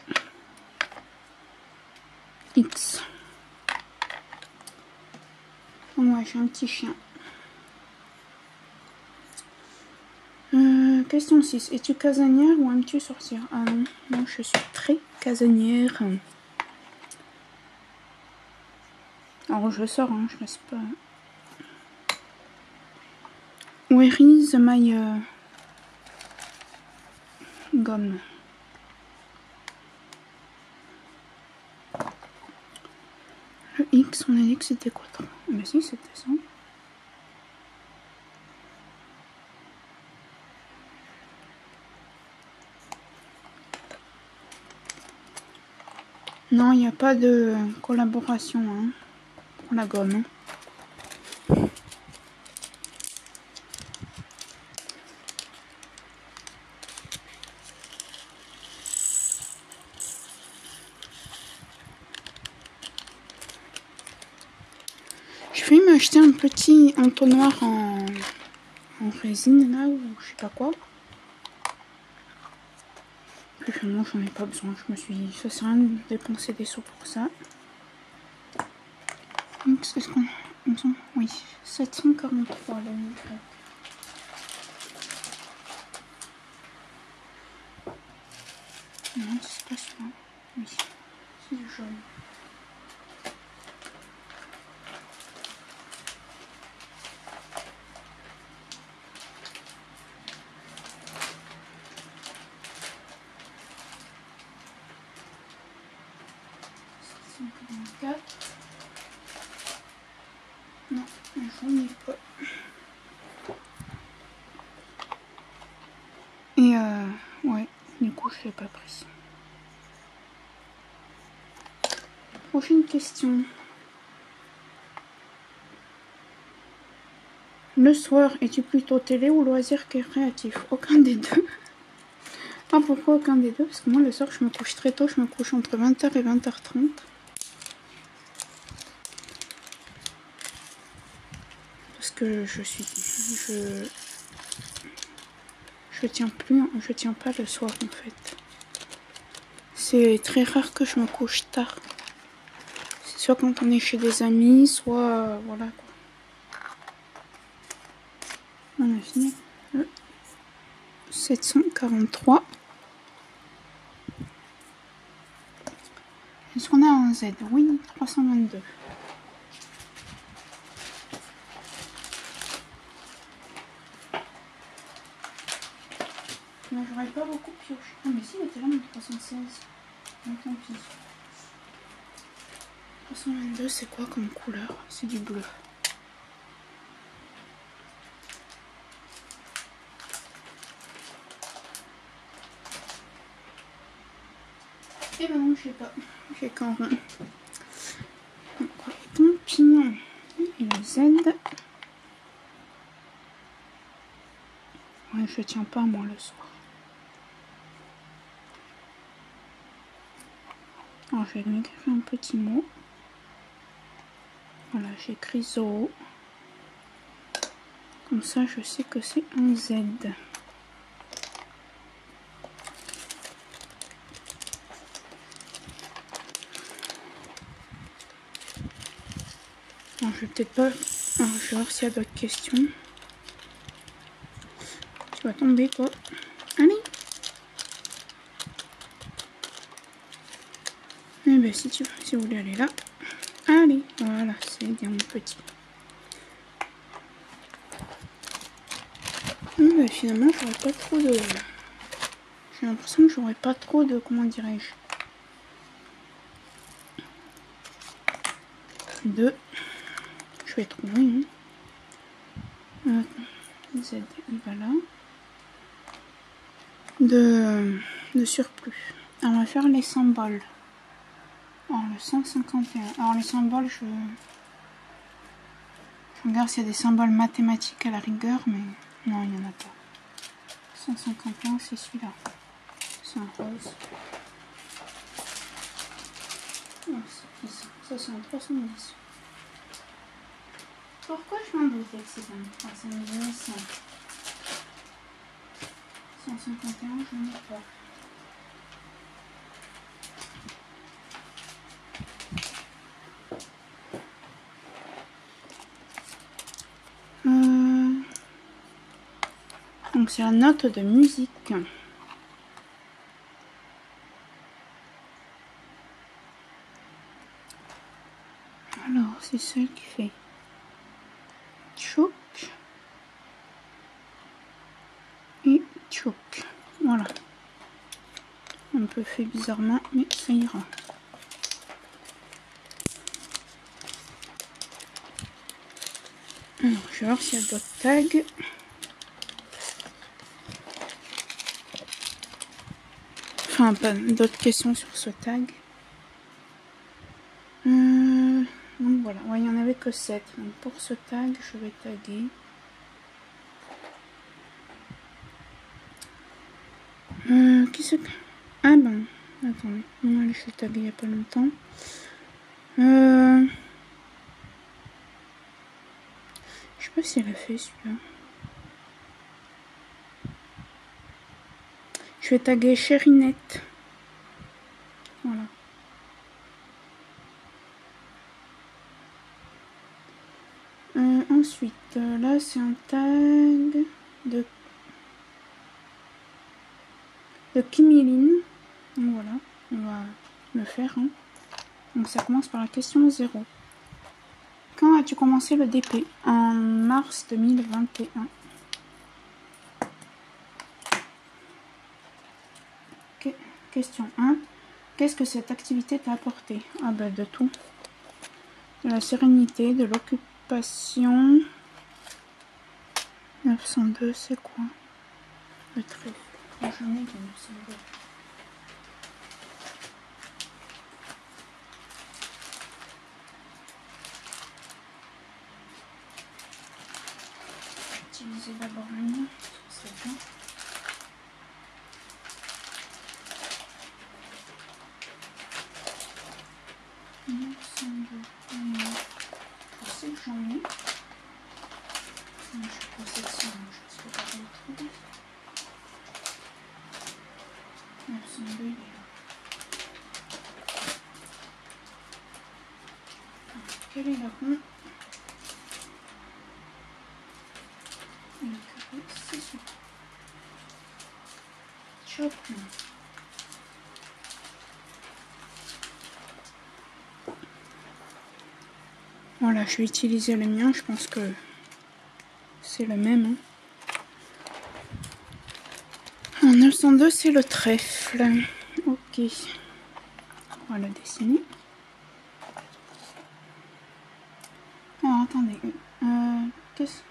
X. Moi, j'ai un petit chien. Question 6. Es-tu casanière ou aimes-tu sortir? Ah non, moi je suis très casanière. Alors je sors, hein, je reste pas. Where is my gomme? Le X, on a dit que c'était quoi? Ah bah si, c'était ça. Non, il n'y a pas de collaboration hein, pour la gomme. Hein. Je vais m'acheter un petit entonnoir en résine là, ou je sais pas quoi. Puis finalement, j'en ai pas besoin. Je me suis dit, ça sert à rien de dépenser des sous pour ça. Donc c'est ce qu'on... Oui, 743 la Y. Non, c'est pas ça. Oui, c'est le jaune. Non, j'en ai pas. Et ouais, du coup je l'ai pas pris. Prochaine question. Le soir, es-tu plutôt télé ou loisir créatif? Aucun des deux. Ah, pourquoi aucun des deux? Parce que moi le soir je me couche très tôt, je me couche entre 20h et 20h30. Parce que je tiens pas le soir en fait. C'est très rare que je me couche tard. C'est soit quand on est chez des amis, soit voilà quoi. On a fini. 743. Est-ce qu'on a un Z? Oui, 322. Moi, j'aurais pas beaucoup pioché. Ah, mais si, il était là, mon 316. Donc, tant pis. 322, c'est quoi comme couleur? C'est du bleu. Eh ben non, je sais pas. J'ai qu'un rond. Donc, tant pis. Et le Z. Ouais, je tiens pas moi le soir. Alors, je vais lui écrire un petit mot. Voilà, j'écris Zoo. Comme ça, je sais que c'est un Z. Alors, je vais peut-être pas... Alors, je vais voir s'il y a d'autres questions. Tu vas tomber, toi. Allez. Eh ben, si vous voulez aller là. Allez, voilà, c'est bien mon petit. Ben, finalement, j'aurais pas trop de... J'ai l'impression que j'aurais pas trop de... Comment dirais-je? De... Je vais trouver. Hein. Z, il va là. De surplus. Alors, on va faire les symboles. Alors, le 151. Alors, les symboles, je regarde s'il y a des symboles mathématiques à la rigueur, mais non, il n'y en a pas. 151, c'est celui-là. C'est un rose. Oh, c'est ça. Ça, c'est un 310. Pourquoi je m'en doutais que c'était un 310? 151, je n'en ai pas. Donc c'est la note de musique. Alors c'est celle qui fait tchouk et tchouk. Voilà. Un peu fait bizarrement, mais ça ira. Alors je vais voir s'il y a d'autres tags. Enfin, pas d'autres questions sur ce tag. Donc voilà, ouais, il n'y en avait que 7. Donc pour ce tag, je vais taguer. Qui c'est? Ah ben, attendez, moi je l'ai tagué il n'y a pas longtemps. Je sais pas si elle a fait celui-là. Je vais taguer Chérinette. Voilà. là, c'est un tag de Kimiline. Donc voilà, on va le faire. Hein. Donc ça commence par la question 0. Quand as-tu commencé le DP? En mars 2021. Okay. Question 1. Qu'est-ce que cette activité t'a apporté? Ah ben de tout. De la sérénité, de l'occupation. 902, c'est quoi? Le trèfle. J'en ai de 902. Utiliser d'abord le mien, c'est bon. Je sais que j'en ai. Je suis pas section, je sais pas le trouver. 902, il est là. Quel est le rond? Et le carré, c'est ça. Chop. Voilà, je vais utiliser le mien, je pense que c'est le même. En 902, c'est le trèfle. Ok. On va le dessiner. Alors, attendez.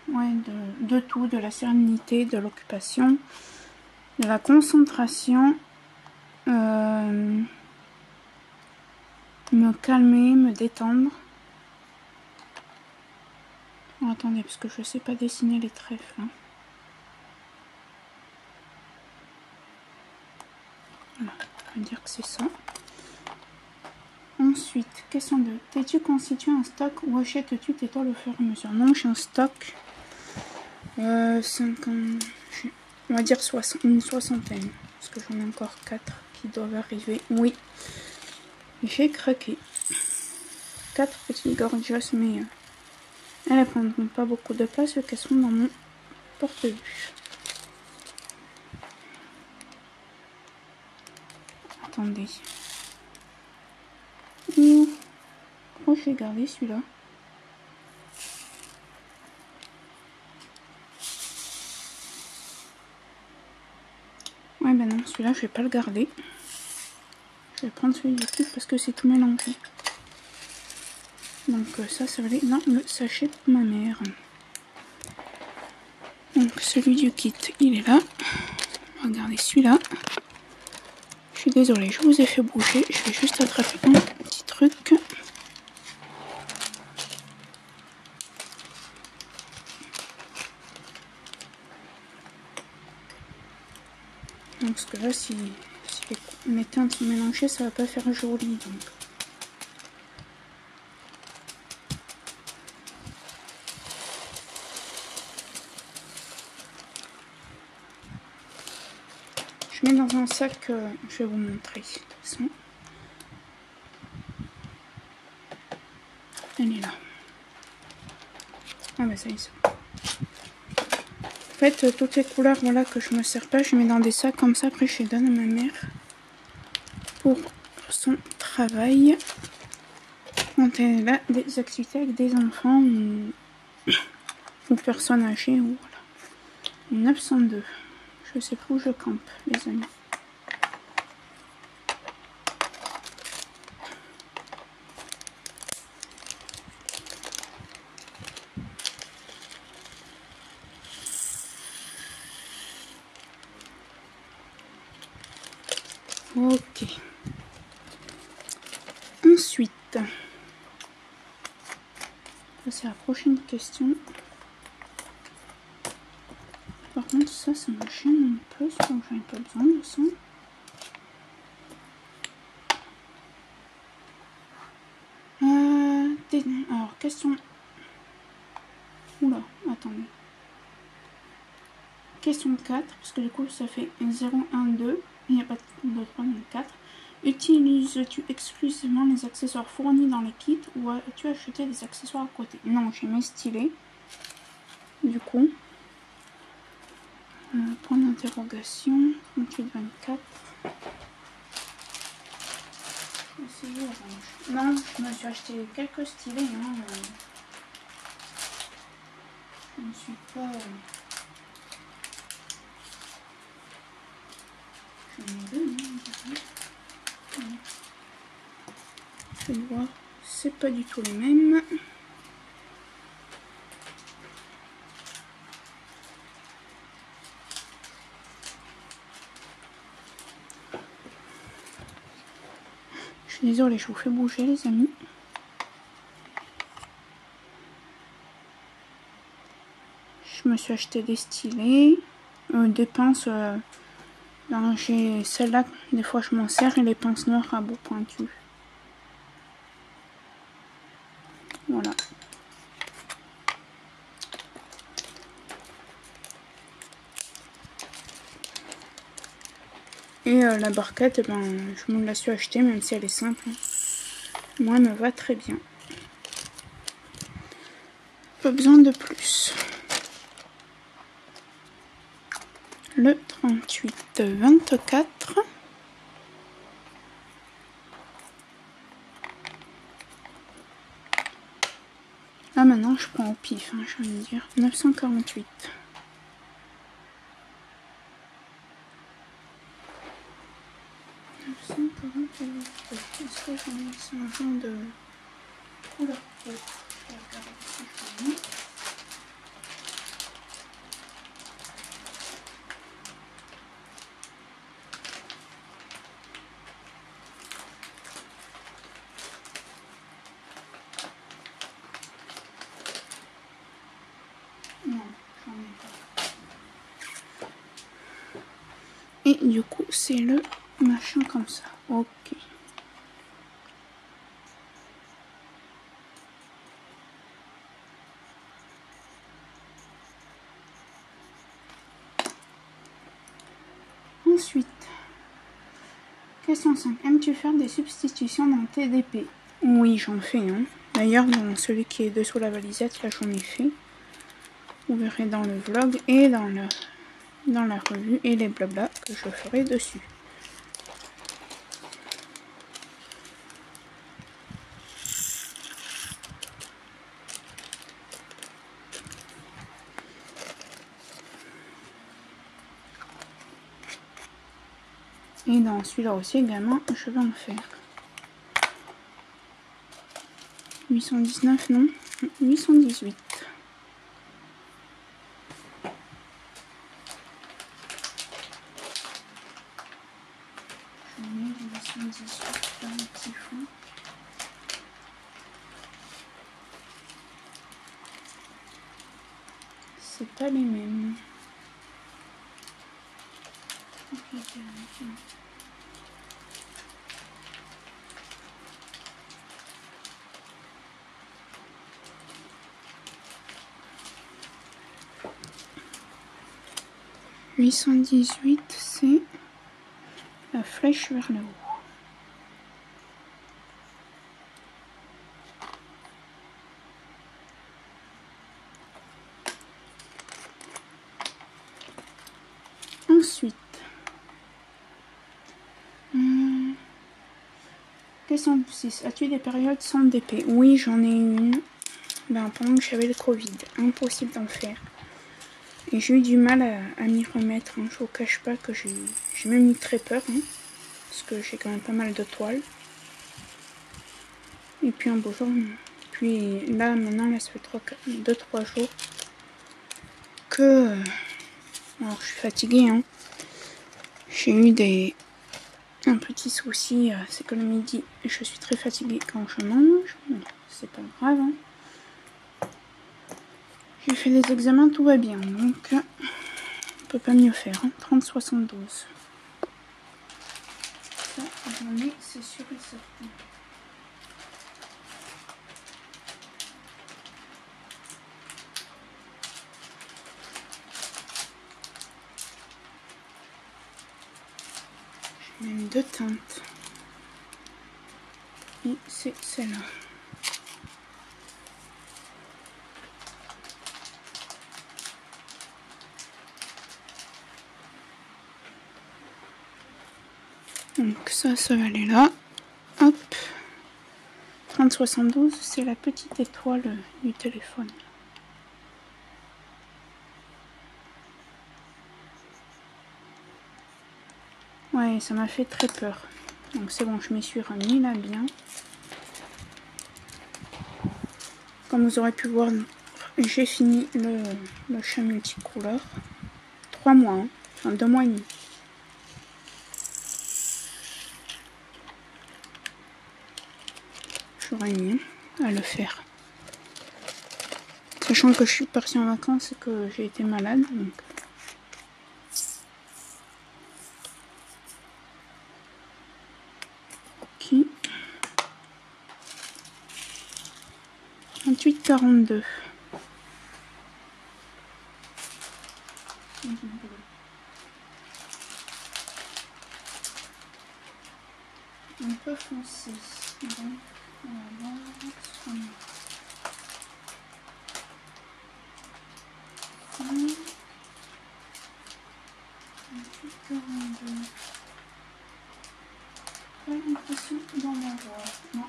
Ouais, de tout, de la sérénité, de l'occupation, de la concentration, me calmer, me détendre. Alors, attendez, parce que je sais pas dessiner les trèfles. Hein. Voilà, on va dire que c'est ça. Ensuite, question 2. T'es-tu constitué un stock ou achètes-tu tes toiles au fur et à mesure? Non, j'ai un stock. 50, on va dire une soixantaine. Parce que j'en ai encore 4 qui doivent arriver. Oui, j'ai craqué. 4 petits gorgeous, mais elles ne prendront pas beaucoup de place vu qu'elles sont dans mon porte-vue. Attendez. Pourquoi je vais garder celui-là? Ouais, ben non, celui-là, je vais pas le garder. Je vais prendre celui du kit parce que c'est tout mélangé. Donc ça va aller dans le sachet de ma mère. Donc celui du kit, il est là. On va garder celui-là. Je suis désolée, je vous ai fait bouger. Je vais juste attraper un petit truc. Donc, parce que là, si les teintes sont mélangées, ça va pas faire joli. Donc. Je mets dans un sac, je vais vous montrer. De toute façon. Elle est là. Ah bah ça y est. En fait, toutes les couleurs voilà, que je me sers pas, je mets dans des sacs comme ça. Après, je les donne à ma mère pour son travail. Quand elle a des activités avec des enfants ou personnes âgées. Ou voilà. 902. Je sais plus où je campe, les amis. Ok. Ensuite, c'est la prochaine question. Par contre, ça me gêne un peu, parce que j'en ai pas besoin de ça. Alors, question... Oula, attendez. Question 4, parce que du coup, ça fait 0, 1, 2. Il n'y a pas de 3, il y en a 4. Utilises-tu exclusivement les accessoires fournis dans les kits ou as-tu acheté des accessoires à côté? Non, j'ai mes stylés. du coup. Point d'interrogation, 38-24. Essayer orange. Non, je me suis acheté quelques stylés. Hein, je ne suis pas... J'en ai deux, hein, je vais voir. C'est pas du tout les mêmes. Je suis désolée, je vous fais bouger les amis. Je me suis acheté des stylés, des pinces. J'ai celle-là, des fois je m'en sers, et les pinces noires à bout pointu. Voilà. Et la barquette, ben, je me la suis achetée, même si elle est simple. Moi, elle me va très bien. Pas besoin de plus. Le 38-24. Là, maintenant, je prends au pif, hein, je vais dire. 948. Est-ce que j'en ai changeant de couleur peau? Je vais regarder si j'en ai. Non, j'en ai pas. Et du coup, c'est le machin comme ça. Ok. Ensuite, question 5. Aimes-tu faire des substitutions dans TDP? Oui, j'en fais. Hein. D'ailleurs, dans celui qui est dessous la valisette, là, j'en ai fait. Vous verrez dans le vlog et dans la revue et les blabla que je ferai dessus. Et dans celui-là aussi également, je vais en faire. 819, non, 818. Je mets 818 dans le petit fond. C'est pas les mêmes. Okay, 818, c'est la flèche vers le haut. Ensuite, question 6. As-tu des périodes sans DP? Oui, j'en ai une. Ben, pendant que j'avais le Covid, impossible d'en faire. Et j'ai eu du mal à m'y remettre. Hein. Je vous cache pas que j'ai même eu très peur. Hein, parce que j'ai quand même pas mal de toiles. Et puis un beau jour, puis là maintenant, là, ça fait 2-3 jours que... alors je suis fatiguée. Hein. J'ai eu un petit souci, c'est que le midi, je suis très fatiguée quand je mange. Bon, c'est pas grave. Hein. J'ai fait des examens, tout va bien. Donc, on peut pas mieux faire. Hein. 30-72. Ça, j'en ai, c'est sûr et certain. J'ai même 2 teintes. Et c'est celle-là. Donc ça va aller là. Hop. 3072, c'est la petite étoile du téléphone. Ouais, ça m'a fait très peur. Donc c'est bon, je m'y suis remis là bien. Comme vous aurez pu voir, j'ai fini le chat multicouleur. 3 mois, hein. Enfin 2 mois et demi. J'aurais mis à le faire. Sachant que je suis partie en vacances et que j'ai été malade. Donc. Ok. 28,42. Un peu foncé. Donc, on va voir ce qu'on a. 28,42. Pas l'impression d'en avoir. Non.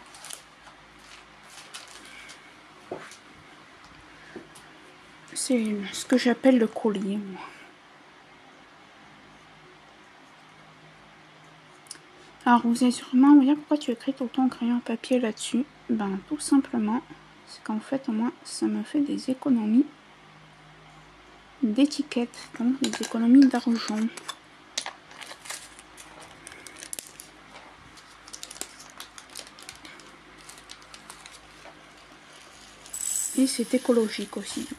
C'est ce que j'appelle le collier, moi. Alors vous allez sûrement me dire pourquoi tu écris tout le temps crayon papier là-dessus. Ben tout simplement, c'est qu'en fait au moins ça me fait des économies d'étiquettes, donc des économies d'argent. Et c'est écologique aussi.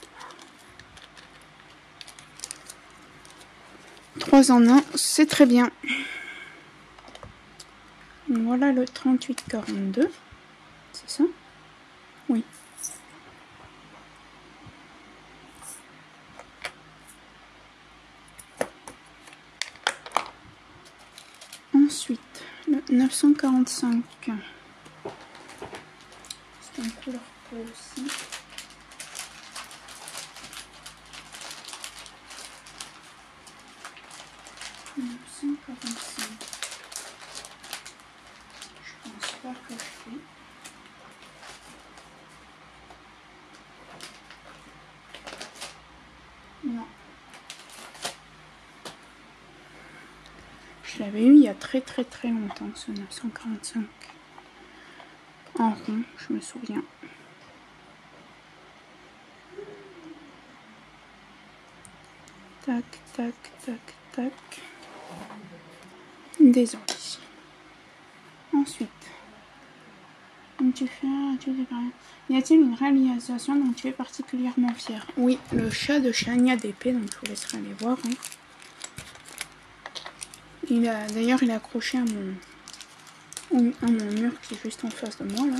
3 en 1, c'est très bien. Voilà le 38,42. C'est ça? Oui. Ensuite, le 945. C'est une couleur peau aussi. Je pense pas que je fais. Non. Je l'avais eu il y a très longtemps, ce 945. En rond, je me souviens. Tac, tac, tac, tac. Désolé. Ensuite, y a-t-il une réalisation dont tu es particulièrement fière? Oui, le chat de Chania d'épée, donc je vous laisserai aller voir. Hein. D'ailleurs, il est accroché à mon mur qui est juste en face de moi là.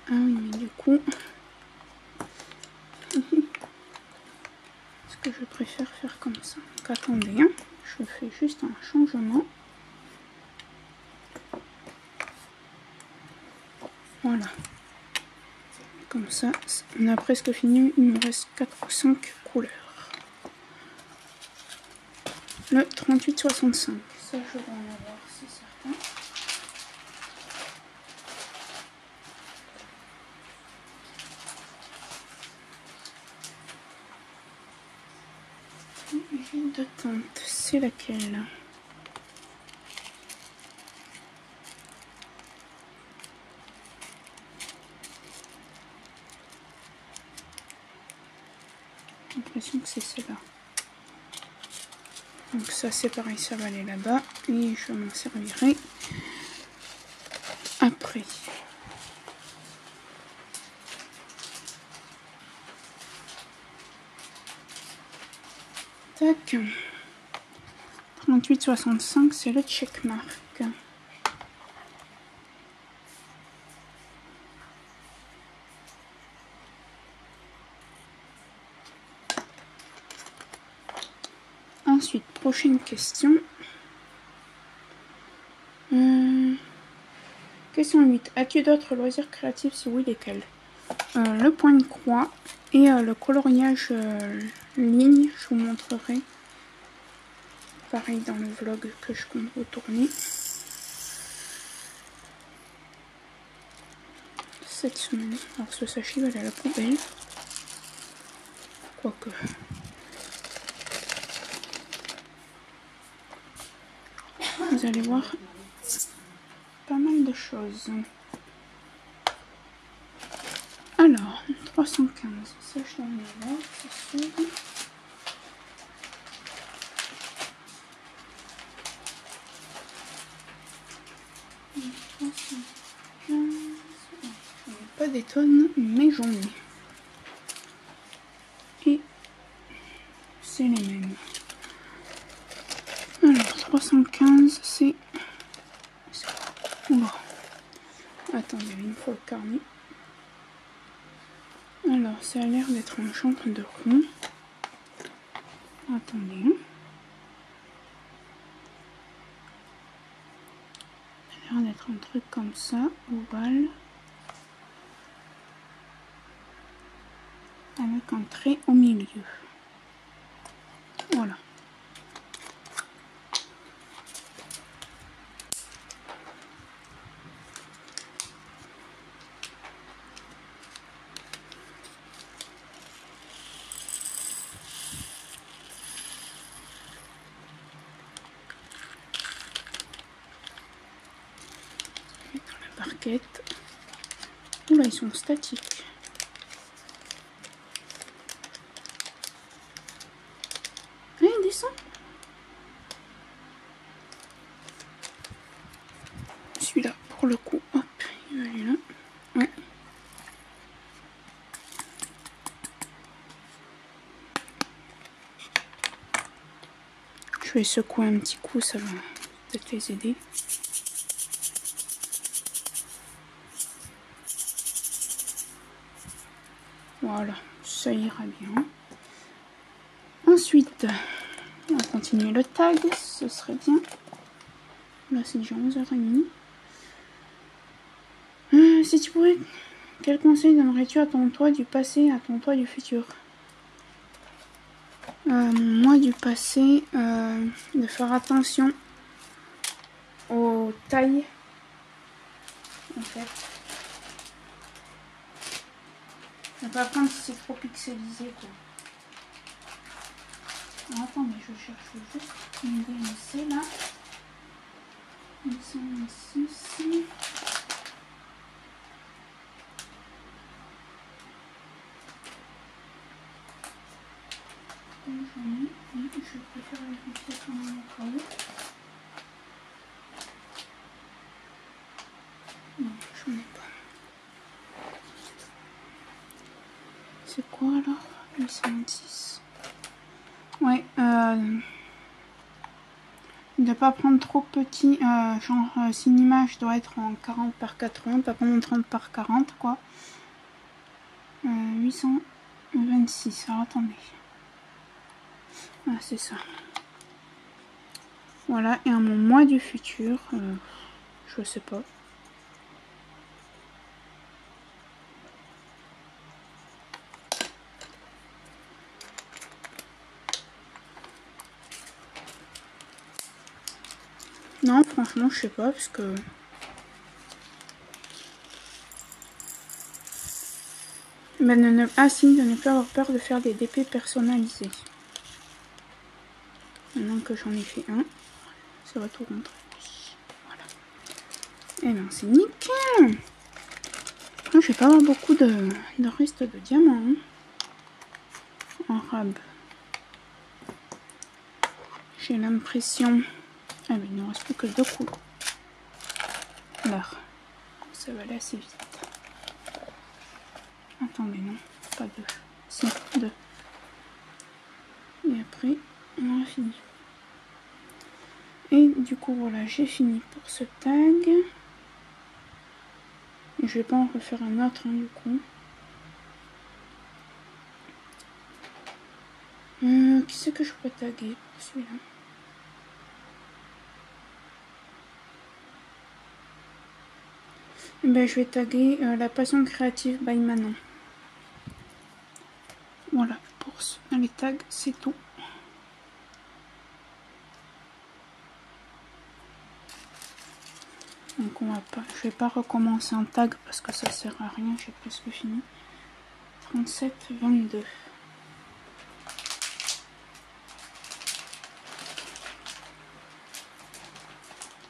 Ah oui, mais du coup, est-ce que je préfère faire comme ça? Donc attendez, hein, je fais juste un changement. Voilà. Comme ça, on a presque fini. Il me reste 4 ou 5 couleurs. Le 38,65. Ça, je vais en avoir, c'est certain. Huile de teinte, c'est laquelle? J'ai l'impression que c'est celle-là. Donc ça c'est pareil, ça va aller là-bas et je m'en servirai après. Tac. 38,65, c'est le checkmark. Ensuite, prochaine question. Question 8. As-tu d'autres loisirs créatifs? Si oui, lesquels? Le point de croix et le coloriage ligne, je vous montrerai. Pareil dans le vlog que je compte retourner. Cette semaine. Alors ce sachet va aller à la poubelle. Quoique. Vous allez voir pas mal de choses. Alors, 315. Ça, je dois en avoir, c'est sûr. Pas des tonnes, mais j'en ai. Et c'est les mêmes. Alors, 315, c'est... Oula. Attendez, il me faut le carnet. Alors, ça a l'air d'être un champ de rond. Attendez. Ça a l'air d'être un truc comme ça, ovale. Avec un trait au milieu. Voilà. Et dans la barquette. Oula, ils sont statiques. Descend. Celui-là, pour le coup, hop, il va aller là. Ouais. Je vais secouer un petit coup, ça va peut-être les aider. Voilà, ça ira bien. Ensuite, on va continuer le tag, ce serait bien. Là, c'est déjà 11h30. Si tu pouvais, quel conseil donnerais-tu à ton toi du passé, à ton toi du futur? Moi du passé, de faire attention aux tailles, en fait. Ne pas prendre si c'est trop pixelisé, quoi. Alors, attendez, je cherche juste une DMC là. 126. Je préfère vérifier quand même au cas où. Non, j'en ai pas. C'est quoi alors? 826. Ouais, de pas prendre trop petit, genre si une image doit être en 40 par 80, pas prendre en 30 par 40 quoi. 826, alors attendez. Ah, c'est ça. Voilà, et à mon moi du futur, je sais pas. Non, franchement, je sais pas, parce que... Ben, ah si, de ne pas avoir peur de faire des DP personnalisés. Maintenant que j'en ai fait un, ça va tout rentrer. Voilà. Et ben c'est nickel. Je vais pas avoir beaucoup de restes de diamants hein, en rab. J'ai l'impression... Ah mais il ne reste plus que 2 coups. Là, ça va aller assez vite. Attendez, non, pas 2. Si, 2. Et après, on a fini. Et du coup, voilà, j'ai fini pour ce tag. Et je vais pas en refaire un autre, hein, du coup. Qui c'est que je peux taguer pour celui-là? Ben, je vais taguer La Passion Créative by Manon. Voilà, pour les tags, c'est tout. Donc on va pas, je vais pas recommencer en tag parce que ça sert à rien, j'ai presque fini. 37, 22.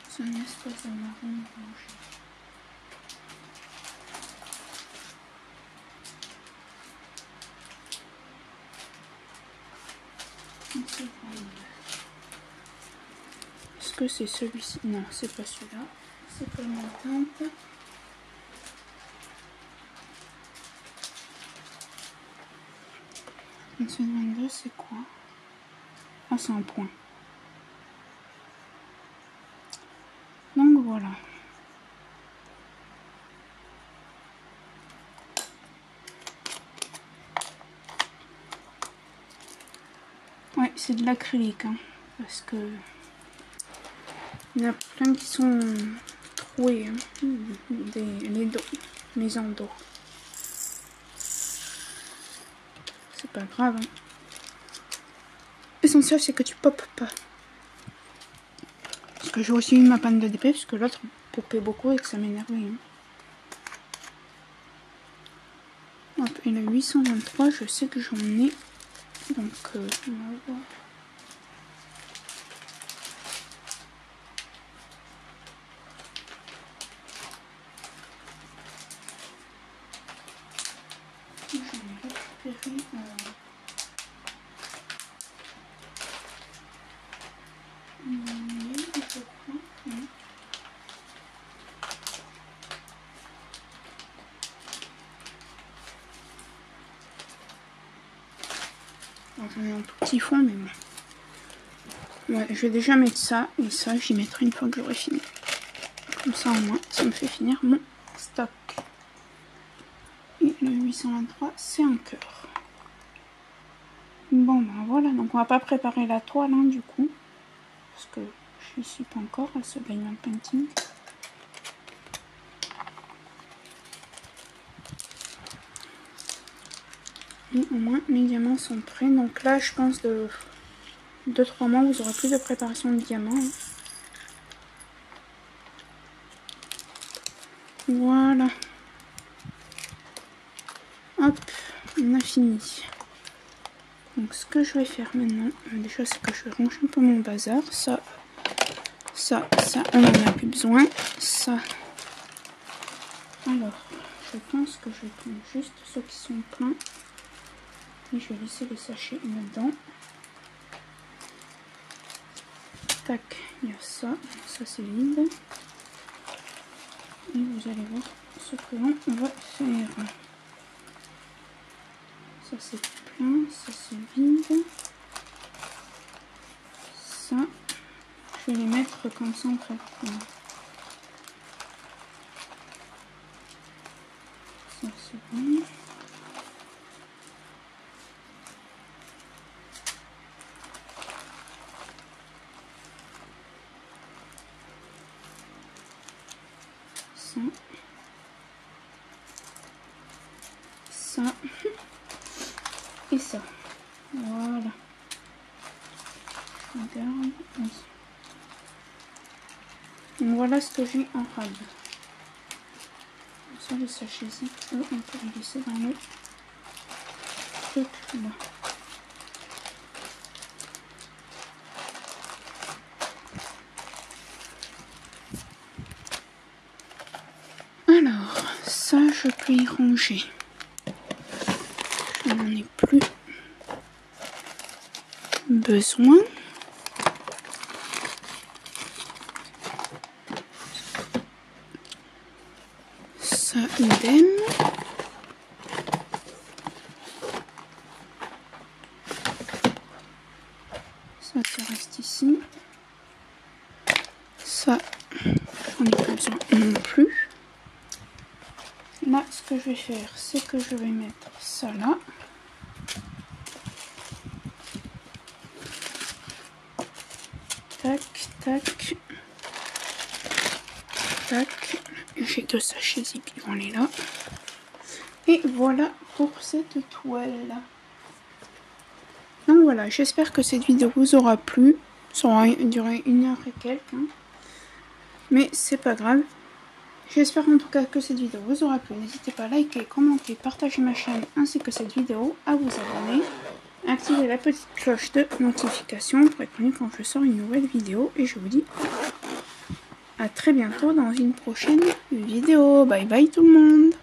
C'est un espèce de marron rouge. Est-ce que c'est celui-ci? Non, c'est pas celui-là. C'est pas ma tante. Le 22, c'est quoi? Ah, c'est un point. Donc voilà. Ouais, c'est de l'acrylique, hein, parce que il y en a plein qui sont troués, hein, les endos. C'est pas grave. Hein. L'essentiel, c'est que tu popes pas. Parce que j'ai aussi eu ma panne de DP, parce que l'autre popait beaucoup et que ça m'énervait. Hein. Hop, et le 823, je sais que j'en ai. Donc, on va voir. J'en ai récupéré. Je crois. J'en ai un tout petit fond, mais bon. Ouais, je vais déjà mettre ça, et ça, j'y mettrai une fois que j'aurai fini. Comme ça, au moins, ça me fait finir mon stock. Et le 823, c'est un cœur. Bon, ben voilà, donc on va pas préparer la toile, hein, du coup. Parce que je suis pas encore à ce diamond painting. Et au moins, mes diamants sont prêts. Donc là, je pense de 2-3 mois, vous aurez plus de préparation de diamants. Hein. Voilà. Hop, on a fini. Donc ce que je vais faire maintenant, déjà c'est que je vais ranger un peu mon bazar. Ça, on n'en a plus besoin. Ça. Alors, je pense que je vais prendre juste ceux qui sont pleins. Et je vais laisser les sachets là-dedans. Tac, il y a ça. Ça c'est vide. Et vous allez voir ce que l'on va faire. Ça c'est plein, ça c'est vide. Ça, je vais les mettre comme ça en fait. Ça c'est bon. Ça. Ça. Et ça. Voilà. Regarde. Donc voilà ce que j'ai en rade. Ça, les sachets-ci, eux, on peut les laisser dans le truc là. Alors, ça, je peux y ranger. Je n'en ai plus besoin. Ça, idem. Ça, ça reste ici. Ça, j'en ai pas besoin non plus. Là, ce que je vais faire, c'est que je vais mettre ça là. tac, tac, tac. J'ai 2 sachets Zip, ils vont aller là. Et voilà pour cette toile. Donc voilà, j'espère que cette vidéo vous aura plu. Ça aura duré 1 heure et quelques. Hein. Mais c'est pas grave. J'espère en tout cas que cette vidéo vous aura plu. N'hésitez pas à liker, commenter, partager ma chaîne ainsi que cette vidéo, à vous abonner, activer la petite cloche de notification pour être prévenu quand je sors une nouvelle vidéo. Et je vous dis à très bientôt dans une prochaine vidéo. Bye bye tout le monde.